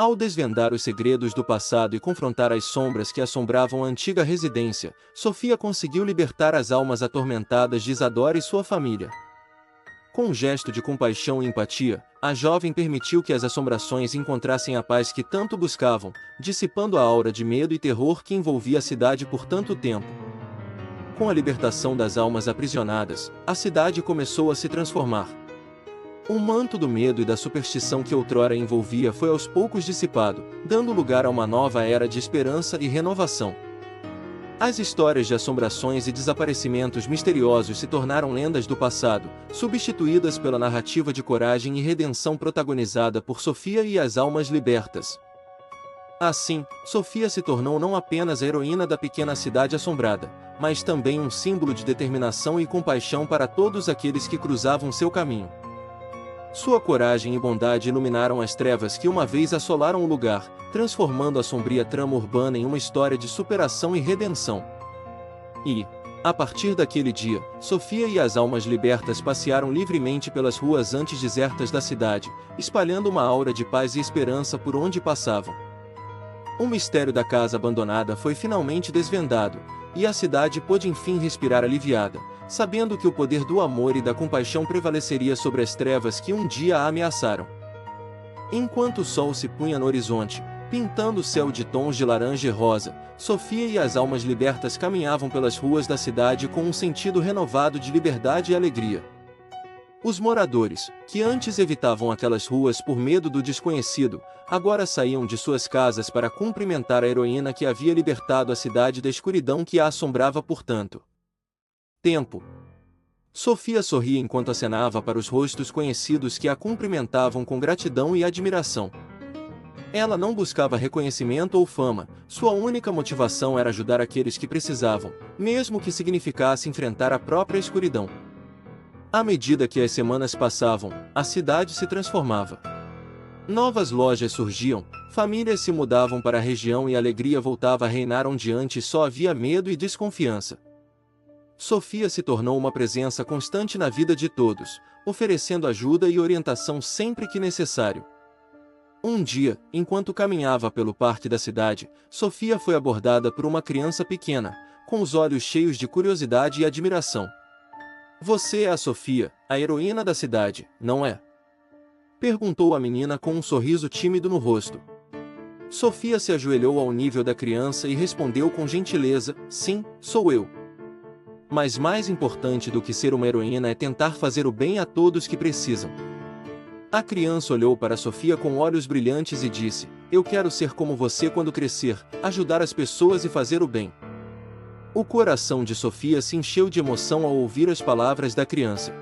Speaker 1: Ao desvendar os segredos do passado e confrontar as sombras que assombravam a antiga residência, Sofia conseguiu libertar as almas atormentadas de Isadora e sua família. Com um gesto de compaixão e empatia, a jovem permitiu que as assombrações encontrassem a paz que tanto buscavam, dissipando a aura de medo e terror que envolvia a cidade por tanto tempo. Com a libertação das almas aprisionadas, a cidade começou a se transformar. O manto do medo e da superstição que outrora envolvia foi aos poucos dissipado, dando lugar a uma nova era de esperança e renovação. As histórias de assombrações e desaparecimentos misteriosos se tornaram lendas do passado, substituídas pela narrativa de coragem e redenção protagonizada por Sofia e as almas libertas. Assim, Sofia se tornou não apenas a heroína da pequena cidade assombrada, mas também um símbolo de determinação e compaixão para todos aqueles que cruzavam seu caminho. Sua coragem e bondade iluminaram as trevas que uma vez assolaram o lugar, transformando a sombria trama urbana em uma história de superação e redenção. E, a partir daquele dia, Sofia e as almas libertas passearam livremente pelas ruas antes desertas da cidade, espalhando uma aura de paz e esperança por onde passavam. O mistério da casa abandonada foi finalmente desvendado, e a cidade pôde enfim respirar aliviada, sabendo que o poder do amor e da compaixão prevaleceria sobre as trevas que um dia a ameaçaram. Enquanto o sol se punha no horizonte, pintando o céu de tons de laranja e rosa, Sofia e as almas libertas caminhavam pelas ruas da cidade com um sentido renovado de liberdade e alegria. Os moradores, que antes evitavam aquelas ruas por medo do desconhecido, agora saíam de suas casas para cumprimentar a heroína que havia libertado a cidade da escuridão que a assombrava por tanto tempo. Sofia sorria enquanto acenava para os rostos conhecidos que a cumprimentavam com gratidão e admiração. Ela não buscava reconhecimento ou fama, sua única motivação era ajudar aqueles que precisavam, mesmo que significasse enfrentar a própria escuridão. À medida que as semanas passavam, a cidade se transformava. Novas lojas surgiam, famílias se mudavam para a região e a alegria voltava a reinar onde antes só havia medo e desconfiança. Sofia se tornou uma presença constante na vida de todos, oferecendo ajuda e orientação sempre que necessário. Um dia, enquanto caminhava pelo parque da cidade, Sofia foi abordada por uma criança pequena, com os olhos cheios de curiosidade e admiração. "Você é a Sofia, a heroína da cidade, não é?" perguntou a menina com um sorriso tímido no rosto. Sofia se ajoelhou ao nível da criança e respondeu com gentileza: "Sim, sou eu. Mas mais importante do que ser uma heroína é tentar fazer o bem a todos que precisam." A criança olhou para Sofia com olhos brilhantes e disse: "Eu quero ser como você quando crescer, ajudar as pessoas e fazer o bem." O coração de Sofia se encheu de emoção ao ouvir as palavras da criança.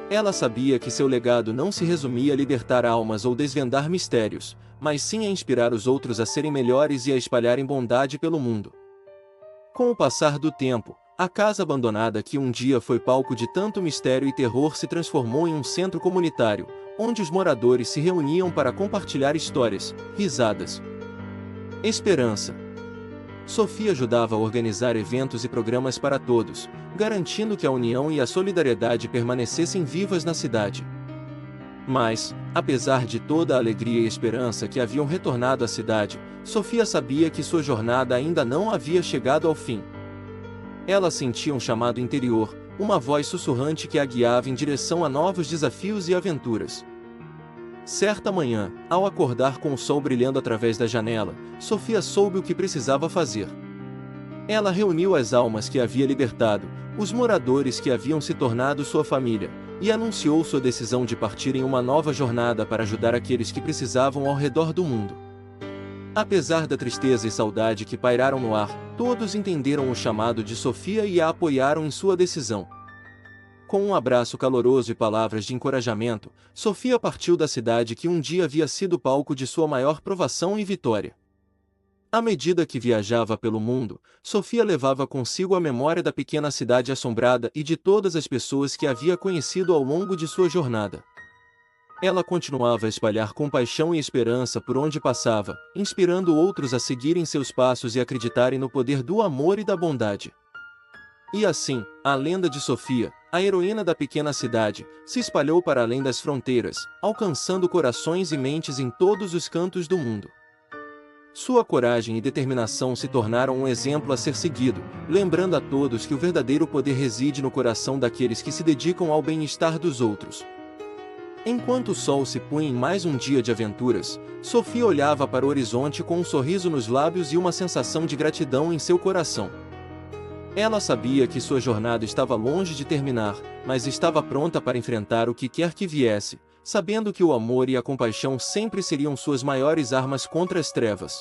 Speaker 1: Ela sabia que seu legado não se resumia a libertar almas ou desvendar mistérios, mas sim a inspirar os outros a serem melhores e a espalharem bondade pelo mundo. Com o passar do tempo, a casa abandonada que um dia foi palco de tanto mistério e terror se transformou em um centro comunitário, onde os moradores se reuniam para compartilhar histórias, risadas, esperança. Sofia ajudava a organizar eventos e programas para todos, garantindo que a união e a solidariedade permanecessem vivas na cidade. Mas, apesar de toda a alegria e esperança que haviam retornado à cidade, Sofia sabia que sua jornada ainda não havia chegado ao fim. Ela sentia um chamado interior, uma voz sussurrante que a guiava em direção a novos desafios e aventuras. Certa manhã, ao acordar com o sol brilhando através da janela, Sofia soube o que precisava fazer. Ela reuniu as almas que havia libertado, os moradores que haviam se tornado sua família, e anunciou sua decisão de partir em uma nova jornada para ajudar aqueles que precisavam ao redor do mundo. Apesar da tristeza e saudade que pairaram no ar, todos entenderam o chamado de Sofia e a apoiaram em sua decisão. Com um abraço caloroso e palavras de encorajamento, Sofia partiu da cidade que um dia havia sido palco de sua maior provação e vitória. À medida que viajava pelo mundo, Sofia levava consigo a memória da pequena cidade assombrada e de todas as pessoas que havia conhecido ao longo de sua jornada. Ela continuava a espalhar compaixão e esperança por onde passava, inspirando outros a seguirem seus passos e acreditarem no poder do amor e da bondade. E assim, a lenda de Sofia, a heroína da pequena cidade, se espalhou para além das fronteiras, alcançando corações e mentes em todos os cantos do mundo. Sua coragem e determinação se tornaram um exemplo a ser seguido, lembrando a todos que o verdadeiro poder reside no coração daqueles que se dedicam ao bem-estar dos outros. Enquanto o sol se punha em mais um dia de aventuras, Sofia olhava para o horizonte com um sorriso nos lábios e uma sensação de gratidão em seu coração. Ela sabia que sua jornada estava longe de terminar, mas estava pronta para enfrentar o que quer que viesse, sabendo que o amor e a compaixão sempre seriam suas maiores armas contra as trevas.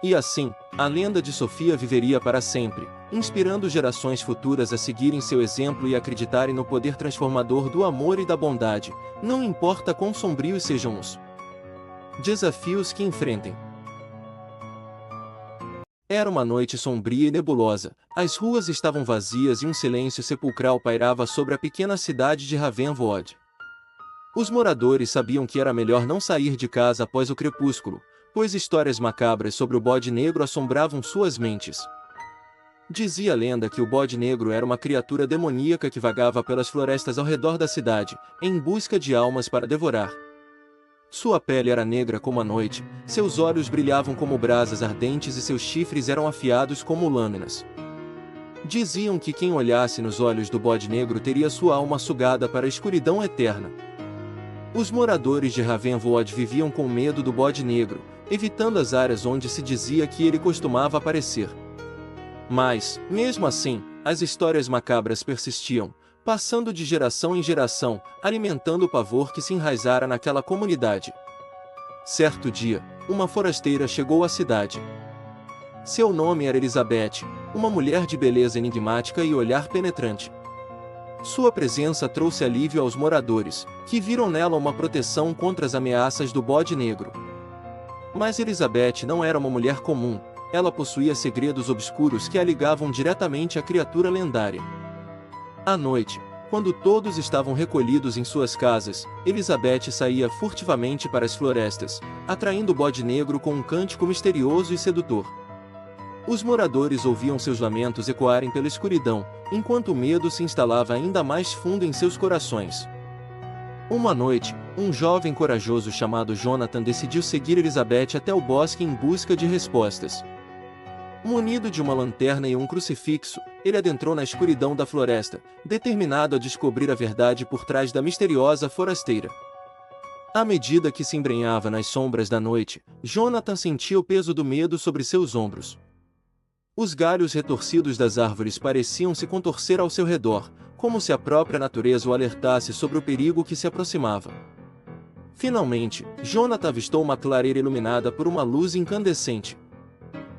Speaker 1: E assim, a lenda de Sofia viveria para sempre, inspirando gerações futuras a seguirem seu exemplo e acreditarem no poder transformador do amor e da bondade, não importa quão sombrios sejam os desafios que enfrentem. Era uma noite sombria e nebulosa, as ruas estavam vazias e um silêncio sepulcral pairava sobre a pequena cidade de Ravenwood. Os moradores sabiam que era melhor não sair de casa após o crepúsculo, pois histórias macabras sobre o bode negro assombravam suas mentes. Dizia a lenda que o bode negro era uma criatura demoníaca que vagava pelas florestas ao redor da cidade, em busca de almas para devorar. Sua pele era negra como a noite, seus olhos brilhavam como brasas ardentes e seus chifres eram afiados como lâminas. Diziam que quem olhasse nos olhos do bode negro teria sua alma sugada para a escuridão eterna. Os moradores de Ravenwood viviam com medo do bode negro, evitando as áreas onde se dizia que ele costumava aparecer. Mas, mesmo assim, as histórias macabras persistiam, passando de geração em geração, alimentando o pavor que se enraizara naquela comunidade. Certo dia, uma forasteira chegou à cidade. Seu nome era Elizabeth, uma mulher de beleza enigmática e olhar penetrante. Sua presença trouxe alívio aos moradores, que viram nela uma proteção contra as ameaças do bode negro. Mas Elizabeth não era uma mulher comum, ela possuía segredos obscuros que a ligavam diretamente à criatura lendária. À noite, quando todos estavam recolhidos em suas casas, Elizabeth saía furtivamente para as florestas, atraindo o bode negro com um cântico misterioso e sedutor. Os moradores ouviam seus lamentos ecoarem pela escuridão, enquanto o medo se instalava ainda mais fundo em seus corações. Uma noite, um jovem corajoso chamado Jonathan decidiu seguir Elizabeth até o bosque em busca de respostas. Munido de uma lanterna e um crucifixo, ele adentrou na escuridão da floresta, determinado a descobrir a verdade por trás da misteriosa forasteira. À medida que se embrenhava nas sombras da noite, Jonathan sentia o peso do medo sobre seus ombros. Os galhos retorcidos das árvores pareciam se contorcer ao seu redor, como se a própria natureza o alertasse sobre o perigo que se aproximava. Finalmente, Jonathan avistou uma clareira iluminada por uma luz incandescente.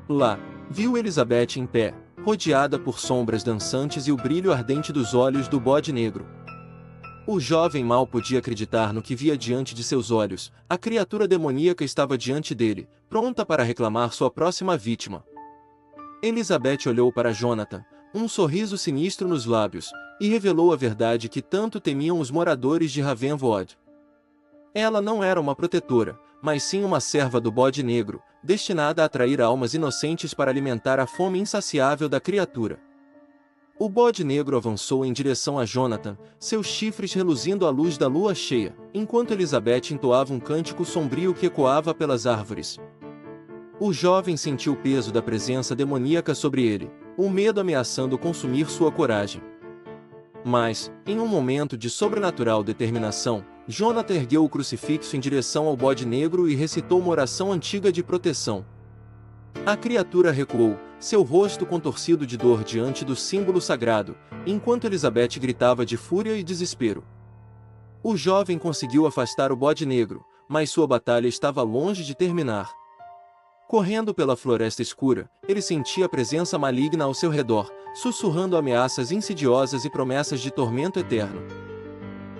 Speaker 1: Lá, viu Elizabeth em pé, rodeada por sombras dançantes e o brilho ardente dos olhos do bode negro. O jovem mal podia acreditar no que via diante de seus olhos, a criatura demoníaca estava diante dele, pronta para reclamar sua próxima vítima. Elizabeth olhou para Jonathan, um sorriso sinistro nos lábios, e revelou a verdade que tanto temiam os moradores de Ravenwood. Ela não era uma protetora, mas sim uma serva do bode negro, destinada a atrair almas inocentes para alimentar a fome insaciável da criatura. O bode negro avançou em direção a Jonathan, seus chifres reluzindo à luz da lua cheia, enquanto Elizabeth entoava um cântico sombrio que ecoava pelas árvores. O jovem sentiu o peso da presença demoníaca sobre ele, o medo ameaçando consumir sua coragem. Mas, em um momento de sobrenatural determinação, Jonathan ergueu o crucifixo em direção ao bode negro e recitou uma oração antiga de proteção. A criatura recuou, seu rosto contorcido de dor diante do símbolo sagrado, enquanto Elizabeth gritava de fúria e desespero. O jovem conseguiu afastar o bode negro, mas sua batalha estava longe de terminar. Correndo pela floresta escura, ele sentia a presença maligna ao seu redor, sussurrando ameaças insidiosas e promessas de tormento eterno.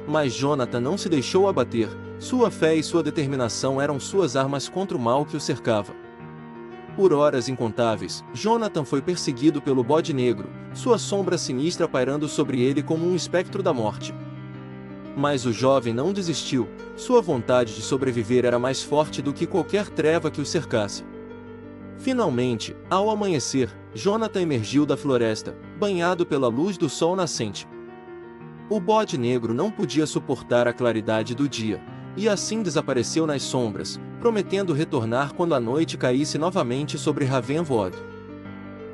Speaker 1: Mas Jonathan não se deixou abater, sua fé e sua determinação eram suas armas contra o mal que o cercava. Por horas incontáveis, Jonathan foi perseguido pelo bode negro, sua sombra sinistra pairando sobre ele como um espectro da morte. Mas o jovem não desistiu, sua vontade de sobreviver era mais forte do que qualquer treva que o cercasse. Finalmente, ao amanhecer, Jonathan emergiu da floresta, banhado pela luz do sol nascente. O bode negro não podia suportar a claridade do dia, e assim desapareceu nas sombras, prometendo retornar quando a noite caísse novamente sobre Ravenwood.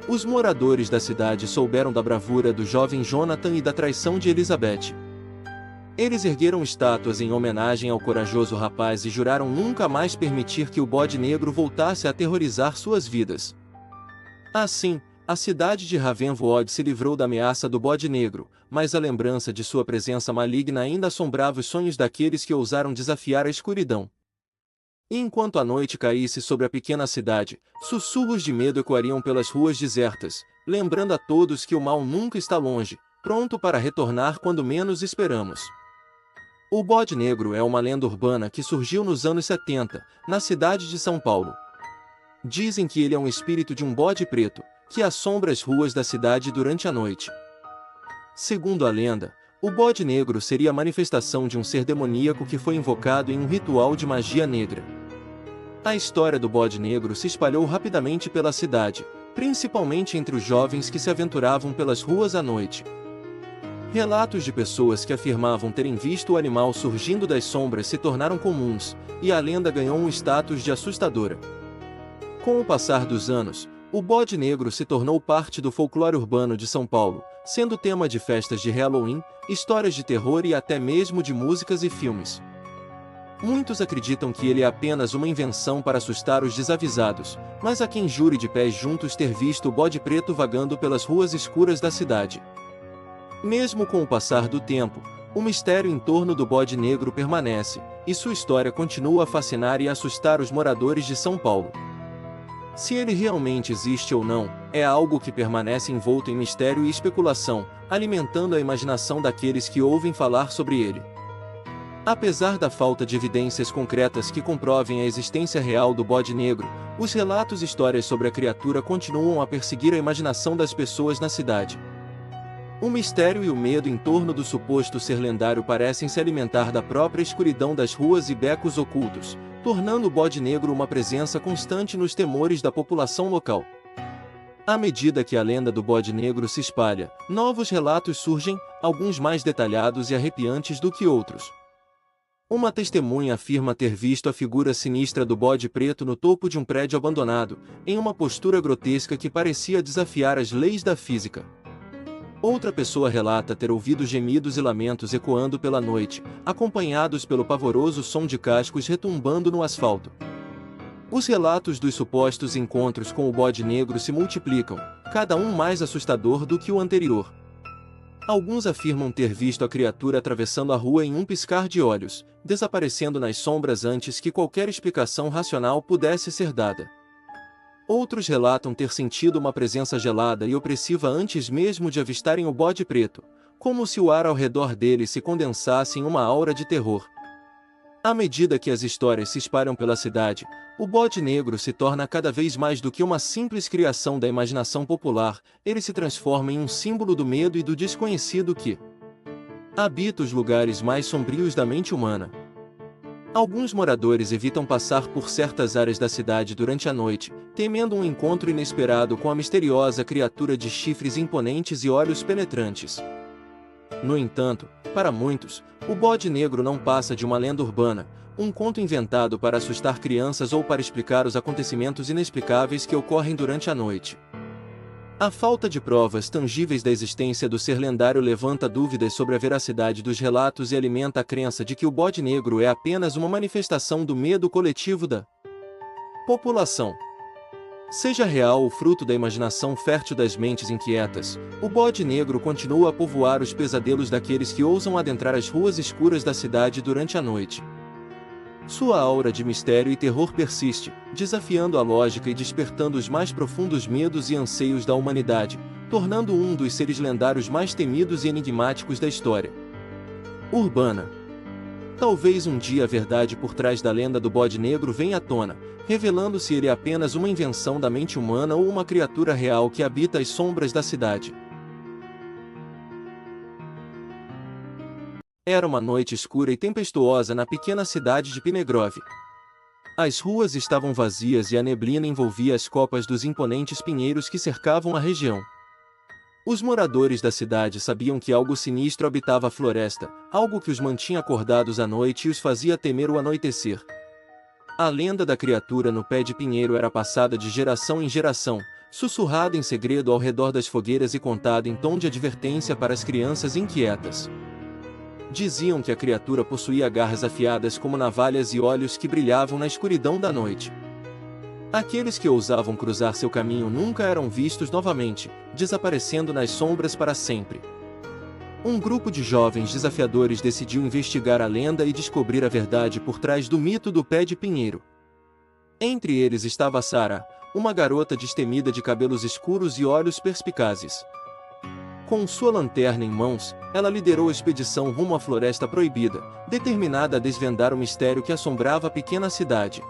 Speaker 1: Os moradores da cidade souberam da bravura do jovem Jonathan e da traição de Elizabeth. Eles ergueram estátuas em homenagem ao corajoso rapaz e juraram nunca mais permitir que o bode negro voltasse a aterrorizar suas vidas. Assim, a cidade de Ravenwood se livrou da ameaça do bode negro, mas a lembrança de sua presença maligna ainda assombrava os sonhos daqueles que ousaram desafiar a escuridão. E enquanto a noite caísse sobre a pequena cidade, sussurros de medo ecoariam pelas ruas desertas, lembrando a todos que o mal nunca está longe, pronto para retornar quando menos esperamos. O bode negro é uma lenda urbana que surgiu nos anos 70, na cidade de São Paulo. Dizem que ele é um espírito de um bode preto, que assombra as ruas da cidade durante a noite. Segundo a lenda, o bode negro seria a manifestação de um ser demoníaco que foi invocado em um ritual de magia negra. A história do bode negro se espalhou rapidamente pela cidade, principalmente entre os jovens que se aventuravam pelas ruas à noite. Relatos de pessoas que afirmavam terem visto o animal surgindo das sombras se tornaram comuns, e a lenda ganhou um status de assustadora. Com o passar dos anos, o bode negro se tornou parte do folclore urbano de São Paulo, sendo tema de festas de Halloween, histórias de terror e até mesmo de músicas e filmes. Muitos acreditam que ele é apenas uma invenção para assustar os desavisados, mas há quem jure de pés juntos ter visto o bode preto vagando pelas ruas escuras da cidade. Mesmo com o passar do tempo, o mistério em torno do bode negro permanece, e sua história continua a fascinar e assustar os moradores de São Paulo. Se ele realmente existe ou não, é algo que permanece envolto em mistério e especulação, alimentando a imaginação daqueles que ouvem falar sobre ele. Apesar da falta de evidências concretas que comprovem a existência real do bode negro, os relatos e histórias sobre a criatura continuam a perseguir a imaginação das pessoas na cidade. O mistério e o medo em torno do suposto ser lendário parecem se alimentar da própria escuridão das ruas e becos ocultos, tornando o bode negro uma presença constante nos temores da população local. À medida que a lenda do bode negro se espalha, novos relatos surgem, alguns mais detalhados e arrepiantes do que outros. Uma testemunha afirma ter visto a figura sinistra do bode preto no topo de um prédio abandonado, em uma postura grotesca que parecia desafiar as leis da física. Outra pessoa relata ter ouvido gemidos e lamentos ecoando pela noite, acompanhados pelo pavoroso som de cascos retumbando no asfalto. Os relatos dos supostos encontros com o bode negro se multiplicam, cada um mais assustador do que o anterior. Alguns afirmam ter visto a criatura atravessando a rua em um piscar de olhos, desaparecendo nas sombras antes que qualquer explicação racional pudesse ser dada. Outros relatam ter sentido uma presença gelada e opressiva antes mesmo de avistarem o bode preto, como se o ar ao redor dele se condensasse em uma aura de terror. À medida que as histórias se espalham pela cidade, o bode negro se torna cada vez mais do que uma simples criação da imaginação popular, ele se transforma em um símbolo do medo e do desconhecido que habita os lugares mais sombrios da mente humana. Alguns moradores evitam passar por certas áreas da cidade durante a noite, temendo um encontro inesperado com a misteriosa criatura de chifres imponentes e olhos penetrantes. No entanto, para muitos, o bode negro não passa de uma lenda urbana, um conto inventado para assustar crianças ou para explicar os acontecimentos inexplicáveis que ocorrem durante a noite. A falta de provas tangíveis da existência do ser lendário levanta dúvidas sobre a veracidade dos relatos e alimenta a crença de que o bode negro é apenas uma manifestação do medo coletivo da população. Seja real ou fruto da imaginação fértil das mentes inquietas, o bode negro continua a povoar os pesadelos daqueles que ousam adentrar as ruas escuras da cidade durante a noite. Sua aura de mistério e terror persiste, desafiando a lógica e despertando os mais profundos medos e anseios da humanidade, tornando um dos seres lendários mais temidos e enigmáticos da história urbana. Talvez um dia a verdade por trás da lenda do bode negro venha à tona, revelando se ele é apenas uma invenção da mente humana ou uma criatura real que habita as sombras da cidade. Era uma noite escura e tempestuosa na pequena cidade de Pinegrove. As ruas estavam vazias e a neblina envolvia as copas dos imponentes pinheiros que cercavam a região. Os moradores da cidade sabiam que algo sinistro habitava a floresta, algo que os mantinha acordados à noite e os fazia temer o anoitecer. A lenda da criatura no pé de pinheiro era passada de geração em geração, sussurrada em segredo ao redor das fogueiras e contada em tom de advertência para as crianças inquietas. Diziam que a criatura possuía garras afiadas como navalhas e olhos que brilhavam na escuridão da noite. Aqueles que ousavam cruzar seu caminho nunca eram vistos novamente, desaparecendo nas sombras para sempre. Um grupo de jovens desafiadores decidiu investigar a lenda e descobrir a verdade por trás do mito do pé de pinheiro. Entre eles estava Sarah, uma garota destemida de cabelos escuros e olhos perspicazes. Com sua lanterna em mãos, ela liderou a expedição rumo à Floresta Proibida, determinada a desvendar o mistério que assombrava a pequena cidade.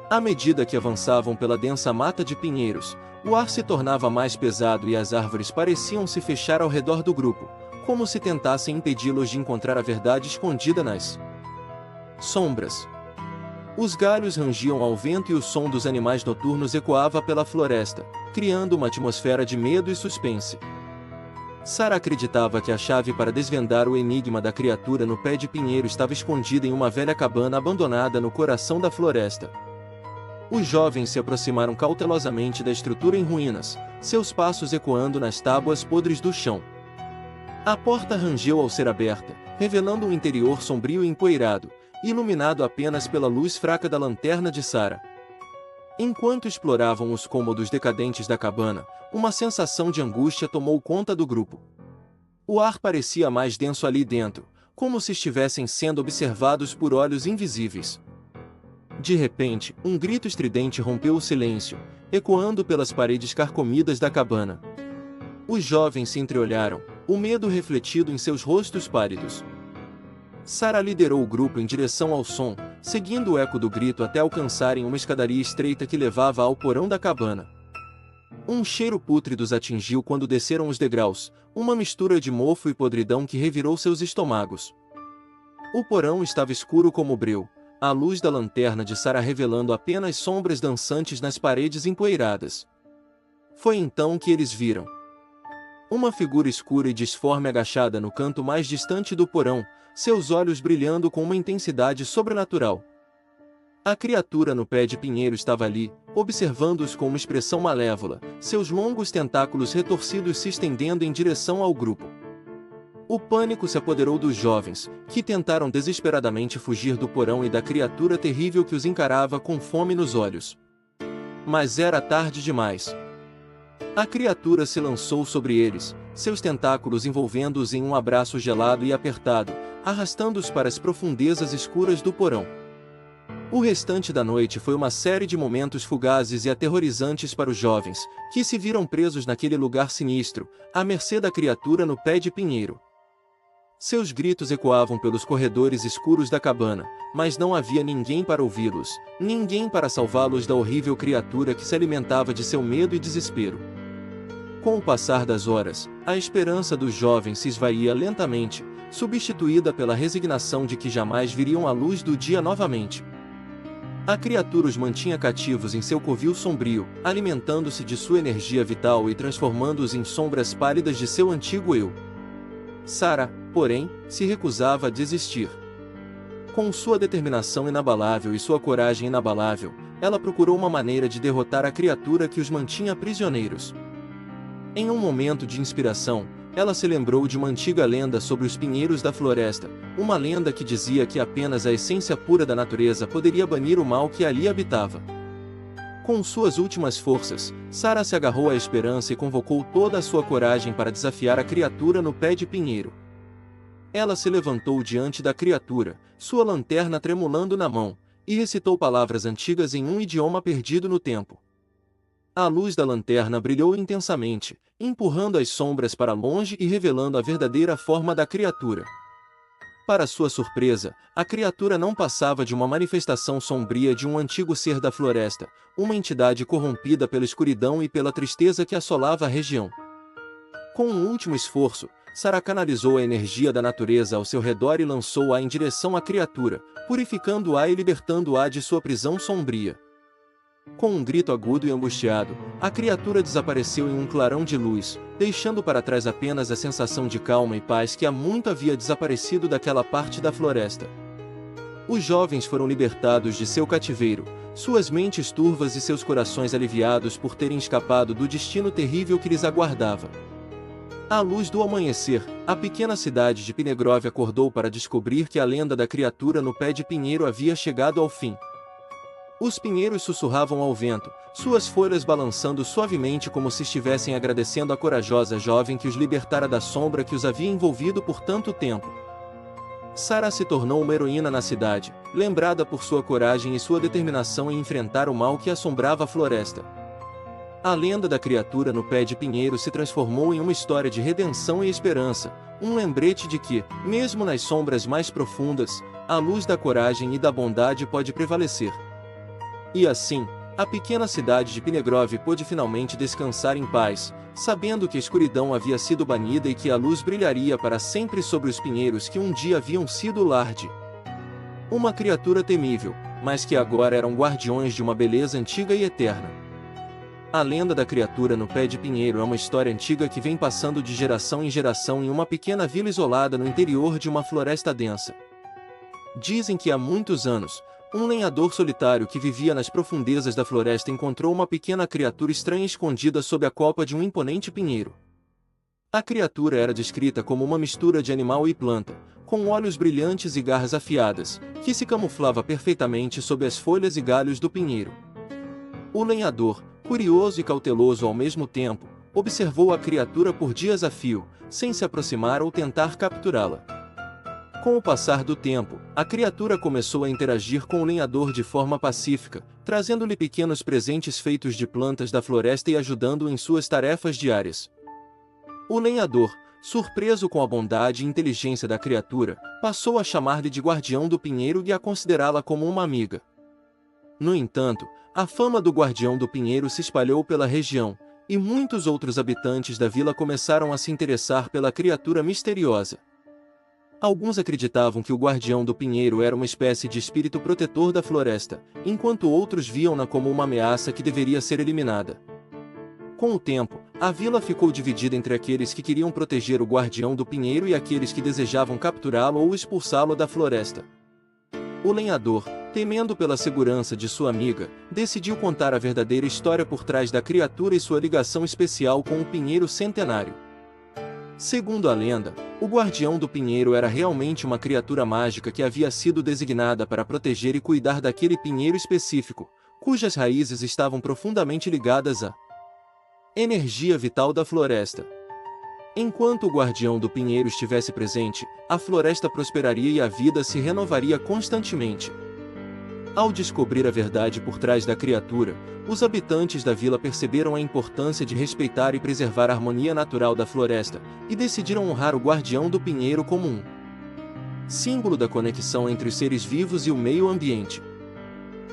Speaker 1: À medida que avançavam pela densa mata de pinheiros, o ar se tornava mais pesado e as árvores pareciam se fechar ao redor do grupo, como se tentassem impedi-los de encontrar a verdade escondida nas sombras. Os galhos rangiam ao vento e o som dos animais noturnos ecoava pela floresta, criando uma atmosfera de medo e suspense. Sarah acreditava que a chave para desvendar o enigma da criatura no pé de pinheiro estava escondida em uma velha cabana abandonada no coração da floresta. Os jovens se aproximaram cautelosamente da estrutura em ruínas, seus passos ecoando nas tábuas podres do chão. A porta rangeu ao ser aberta, revelando um interior sombrio e empoeirado, iluminado apenas pela luz fraca da lanterna de Sarah. Enquanto exploravam os cômodos decadentes da cabana, uma sensação de angústia tomou conta do grupo. O ar parecia mais denso ali dentro, como se estivessem sendo observados por olhos invisíveis. De repente, um grito estridente rompeu o silêncio, ecoando pelas paredes carcomidas da cabana. Os jovens se entreolharam, o medo refletido em seus rostos pálidos. Sarah liderou o grupo em direção ao som, seguindo o eco do grito até alcançarem uma escadaria estreita que levava ao porão da cabana. Um cheiro pútrido os atingiu quando desceram os degraus, uma mistura de mofo e podridão que revirou seus estômagos. O porão estava escuro como breu, a luz da lanterna de Sarah revelando apenas sombras dançantes nas paredes empoeiradas. Foi então que eles viram uma figura escura e disforme agachada no canto mais distante do porão, seus olhos brilhando com uma intensidade sobrenatural. A criatura no pé de pinheiro estava ali, observando-os com uma expressão malévola, seus longos tentáculos retorcidos se estendendo em direção ao grupo. O pânico se apoderou dos jovens, que tentaram desesperadamente fugir do porão e da criatura terrível que os encarava com fome nos olhos. Mas era tarde demais. A criatura se lançou sobre eles, seus tentáculos envolvendo-os em um abraço gelado e apertado, arrastando-os para as profundezas escuras do porão. O restante da noite foi uma série de momentos fugazes e aterrorizantes para os jovens, que se viram presos naquele lugar sinistro, à mercê da criatura no pé de pinheiro. Seus gritos ecoavam pelos corredores escuros da cabana, mas não havia ninguém para ouvi-los, ninguém para salvá-los da horrível criatura que se alimentava de seu medo e desespero. Com o passar das horas, a esperança dos jovens se esvaía lentamente, substituída pela resignação de que jamais viriam à luz do dia novamente. A criatura os mantinha cativos em seu covil sombrio, alimentando-se de sua energia vital e transformando-os em sombras pálidas de seu antigo eu. Sarah, porém, se recusava a desistir. Com sua determinação inabalável e sua coragem inabalável, ela procurou uma maneira de derrotar a criatura que os mantinha prisioneiros. Em um momento de inspiração, ela se lembrou de uma antiga lenda sobre os pinheiros da floresta, uma lenda que dizia que apenas a essência pura da natureza poderia banir o mal que ali habitava. Com suas últimas forças, Sarah se agarrou à esperança e convocou toda a sua coragem para desafiar a criatura no pé de pinheiro. Ela se levantou diante da criatura, sua lanterna tremulando na mão, e recitou palavras antigas em um idioma perdido no tempo. A luz da lanterna brilhou intensamente, empurrando as sombras para longe e revelando a verdadeira forma da criatura. Para sua surpresa, a criatura não passava de uma manifestação sombria de um antigo ser da floresta, uma entidade corrompida pela escuridão e pela tristeza que assolava a região. Com um último esforço, Sarah canalizou a energia da natureza ao seu redor e lançou-a em direção à criatura, purificando-a e libertando-a de sua prisão sombria. Com um grito agudo e angustiado, a criatura desapareceu em um clarão de luz, deixando para trás apenas a sensação de calma e paz que há muito havia desaparecido daquela parte da floresta. Os jovens foram libertados de seu cativeiro, suas mentes turvas e seus corações aliviados por terem escapado do destino terrível que lhes aguardava. À luz do amanhecer, a pequena cidade de Pinegrove acordou para descobrir que a lenda da criatura no pé de pinheiro havia chegado ao fim. Os pinheiros sussurravam ao vento, suas folhas balançando suavemente como se estivessem agradecendo a corajosa jovem que os libertara da sombra que os havia envolvido por tanto tempo. Sarah se tornou uma heroína na cidade, lembrada por sua coragem e sua determinação em enfrentar o mal que assombrava a floresta. A lenda da criatura no pé de pinheiro se transformou em uma história de redenção e esperança, um lembrete de que, mesmo nas sombras mais profundas, a luz da coragem e da bondade pode prevalecer. E assim, a pequena cidade de Pinegrove pôde finalmente descansar em paz, sabendo que a escuridão havia sido banida e que a luz brilharia para sempre sobre os pinheiros que um dia haviam sido o lar de uma criatura temível, mas que agora eram guardiões de uma beleza antiga e eterna. A lenda da criatura no pé de pinheiro é uma história antiga que vem passando de geração em geração em uma pequena vila isolada no interior de uma floresta densa. Dizem que há muitos anos, um lenhador solitário que vivia nas profundezas da floresta encontrou uma pequena criatura estranha escondida sob a copa de um imponente pinheiro. A criatura era descrita como uma mistura de animal e planta, com olhos brilhantes e garras afiadas, que se camuflava perfeitamente sob as folhas e galhos do pinheiro. O lenhador, curioso e cauteloso ao mesmo tempo, observou a criatura por dias a fio, sem se aproximar ou tentar capturá-la. Com o passar do tempo, a criatura começou a interagir com o lenhador de forma pacífica, trazendo-lhe pequenos presentes feitos de plantas da floresta e ajudando-o em suas tarefas diárias. O lenhador, surpreso com a bondade e inteligência da criatura, passou a chamar-lhe de guardião do pinheiro e a considerá-la como uma amiga. No entanto, a fama do guardião do pinheiro se espalhou pela região, e muitos outros habitantes da vila começaram a se interessar pela criatura misteriosa. Alguns acreditavam que o guardião do pinheiro era uma espécie de espírito protetor da floresta, enquanto outros viam-na como uma ameaça que deveria ser eliminada. Com o tempo, a vila ficou dividida entre aqueles que queriam proteger o guardião do pinheiro e aqueles que desejavam capturá-lo ou expulsá-lo da floresta. O lenhador, temendo pela segurança de sua amiga, decidiu contar a verdadeira história por trás da criatura e sua ligação especial com o pinheiro centenário. Segundo a lenda, o guardião do pinheiro era realmente uma criatura mágica que havia sido designada para proteger e cuidar daquele pinheiro específico, cujas raízes estavam profundamente ligadas à energia vital da floresta. Enquanto o guardião do pinheiro estivesse presente, a floresta prosperaria e a vida se renovaria constantemente. Ao descobrir a verdade por trás da criatura, os habitantes da vila perceberam a importância de respeitar e preservar a harmonia natural da floresta, e decidiram honrar o guardião do pinheiro como um símbolo da conexão entre os seres vivos e o meio ambiente.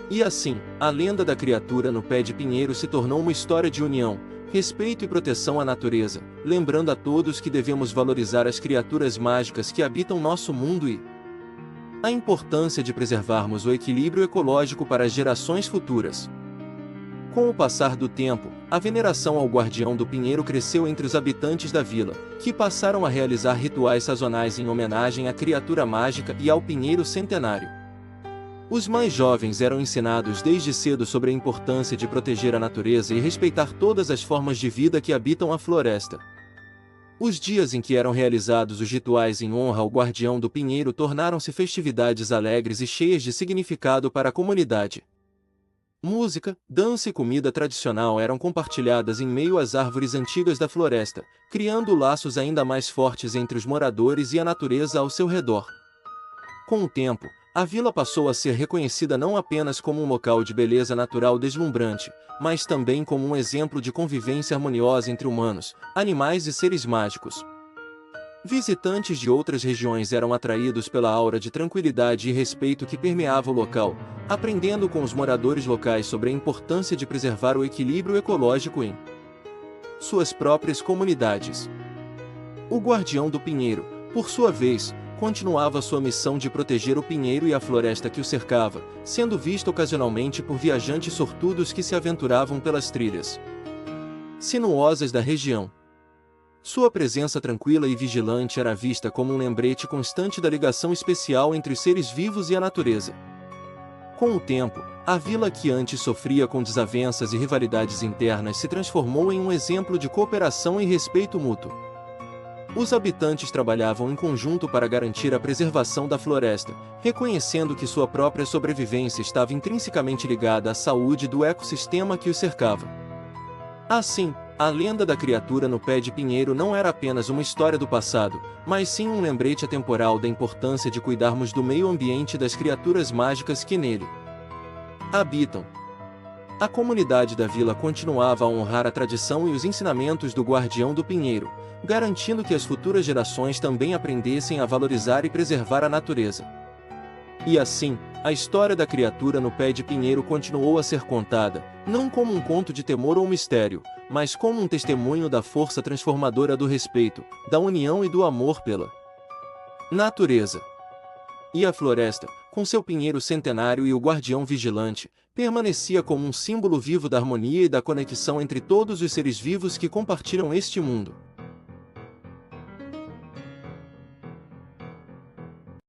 Speaker 1: E assim, a lenda da criatura no pé de pinheiro se tornou uma história de união, respeito e proteção à natureza, lembrando a todos que devemos valorizar as criaturas mágicas que habitam nosso mundo e a importância de preservarmos o equilíbrio ecológico para as gerações futuras. Com o passar do tempo, a veneração ao guardião do pinheiro cresceu entre os habitantes da vila, que passaram a realizar rituais sazonais em homenagem à criatura mágica e ao pinheiro centenário. Os mais jovens eram ensinados desde cedo sobre a importância de proteger a natureza e respeitar todas as formas de vida que habitam a floresta. Os dias em que eram realizados os rituais em honra ao guardião do pinheiro tornaram-se festividades alegres e cheias de significado para a comunidade. Música, dança e comida tradicional eram compartilhadas em meio às árvores antigas da floresta, criando laços ainda mais fortes entre os moradores e a natureza ao seu redor. Com o tempo, a vila passou a ser reconhecida não apenas como um local de beleza natural deslumbrante, mas também como um exemplo de convivência harmoniosa entre humanos, animais e seres mágicos. Visitantes de outras regiões eram atraídos pela aura de tranquilidade e respeito que permeava o local, aprendendo com os moradores locais sobre a importância de preservar o equilíbrio ecológico em suas próprias comunidades. O guardião do pinheiro, por sua vez, continuava sua missão de proteger o pinheiro e a floresta que o cercava, sendo visto ocasionalmente por viajantes sortudos que se aventuravam pelas trilhas sinuosas da região. Sua presença tranquila e vigilante era vista como um lembrete constante da ligação especial entre os seres vivos e a natureza. Com o tempo, a vila que antes sofria com desavenças e rivalidades internas se transformou em um exemplo de cooperação e respeito mútuo. Os habitantes trabalhavam em conjunto para garantir a preservação da floresta, reconhecendo que sua própria sobrevivência estava intrinsecamente ligada à saúde do ecossistema que o cercava. Assim, a lenda da criatura no pé de pinheiro não era apenas uma história do passado, mas sim um lembrete atemporal da importância de cuidarmos do meio ambiente e das criaturas mágicas que nele habitam. A comunidade da vila continuava a honrar a tradição e os ensinamentos do guardião do pinheiro, garantindo que as futuras gerações também aprendessem a valorizar e preservar a natureza. E assim, a história da criatura no pé de pinheiro continuou a ser contada, não como um conto de temor ou mistério, mas como um testemunho da força transformadora do respeito, da união e do amor pela natureza. E a floresta, com seu pinheiro centenário e o guardião vigilante, permanecia como um símbolo vivo da harmonia e da conexão entre todos os seres vivos que compartilham este mundo.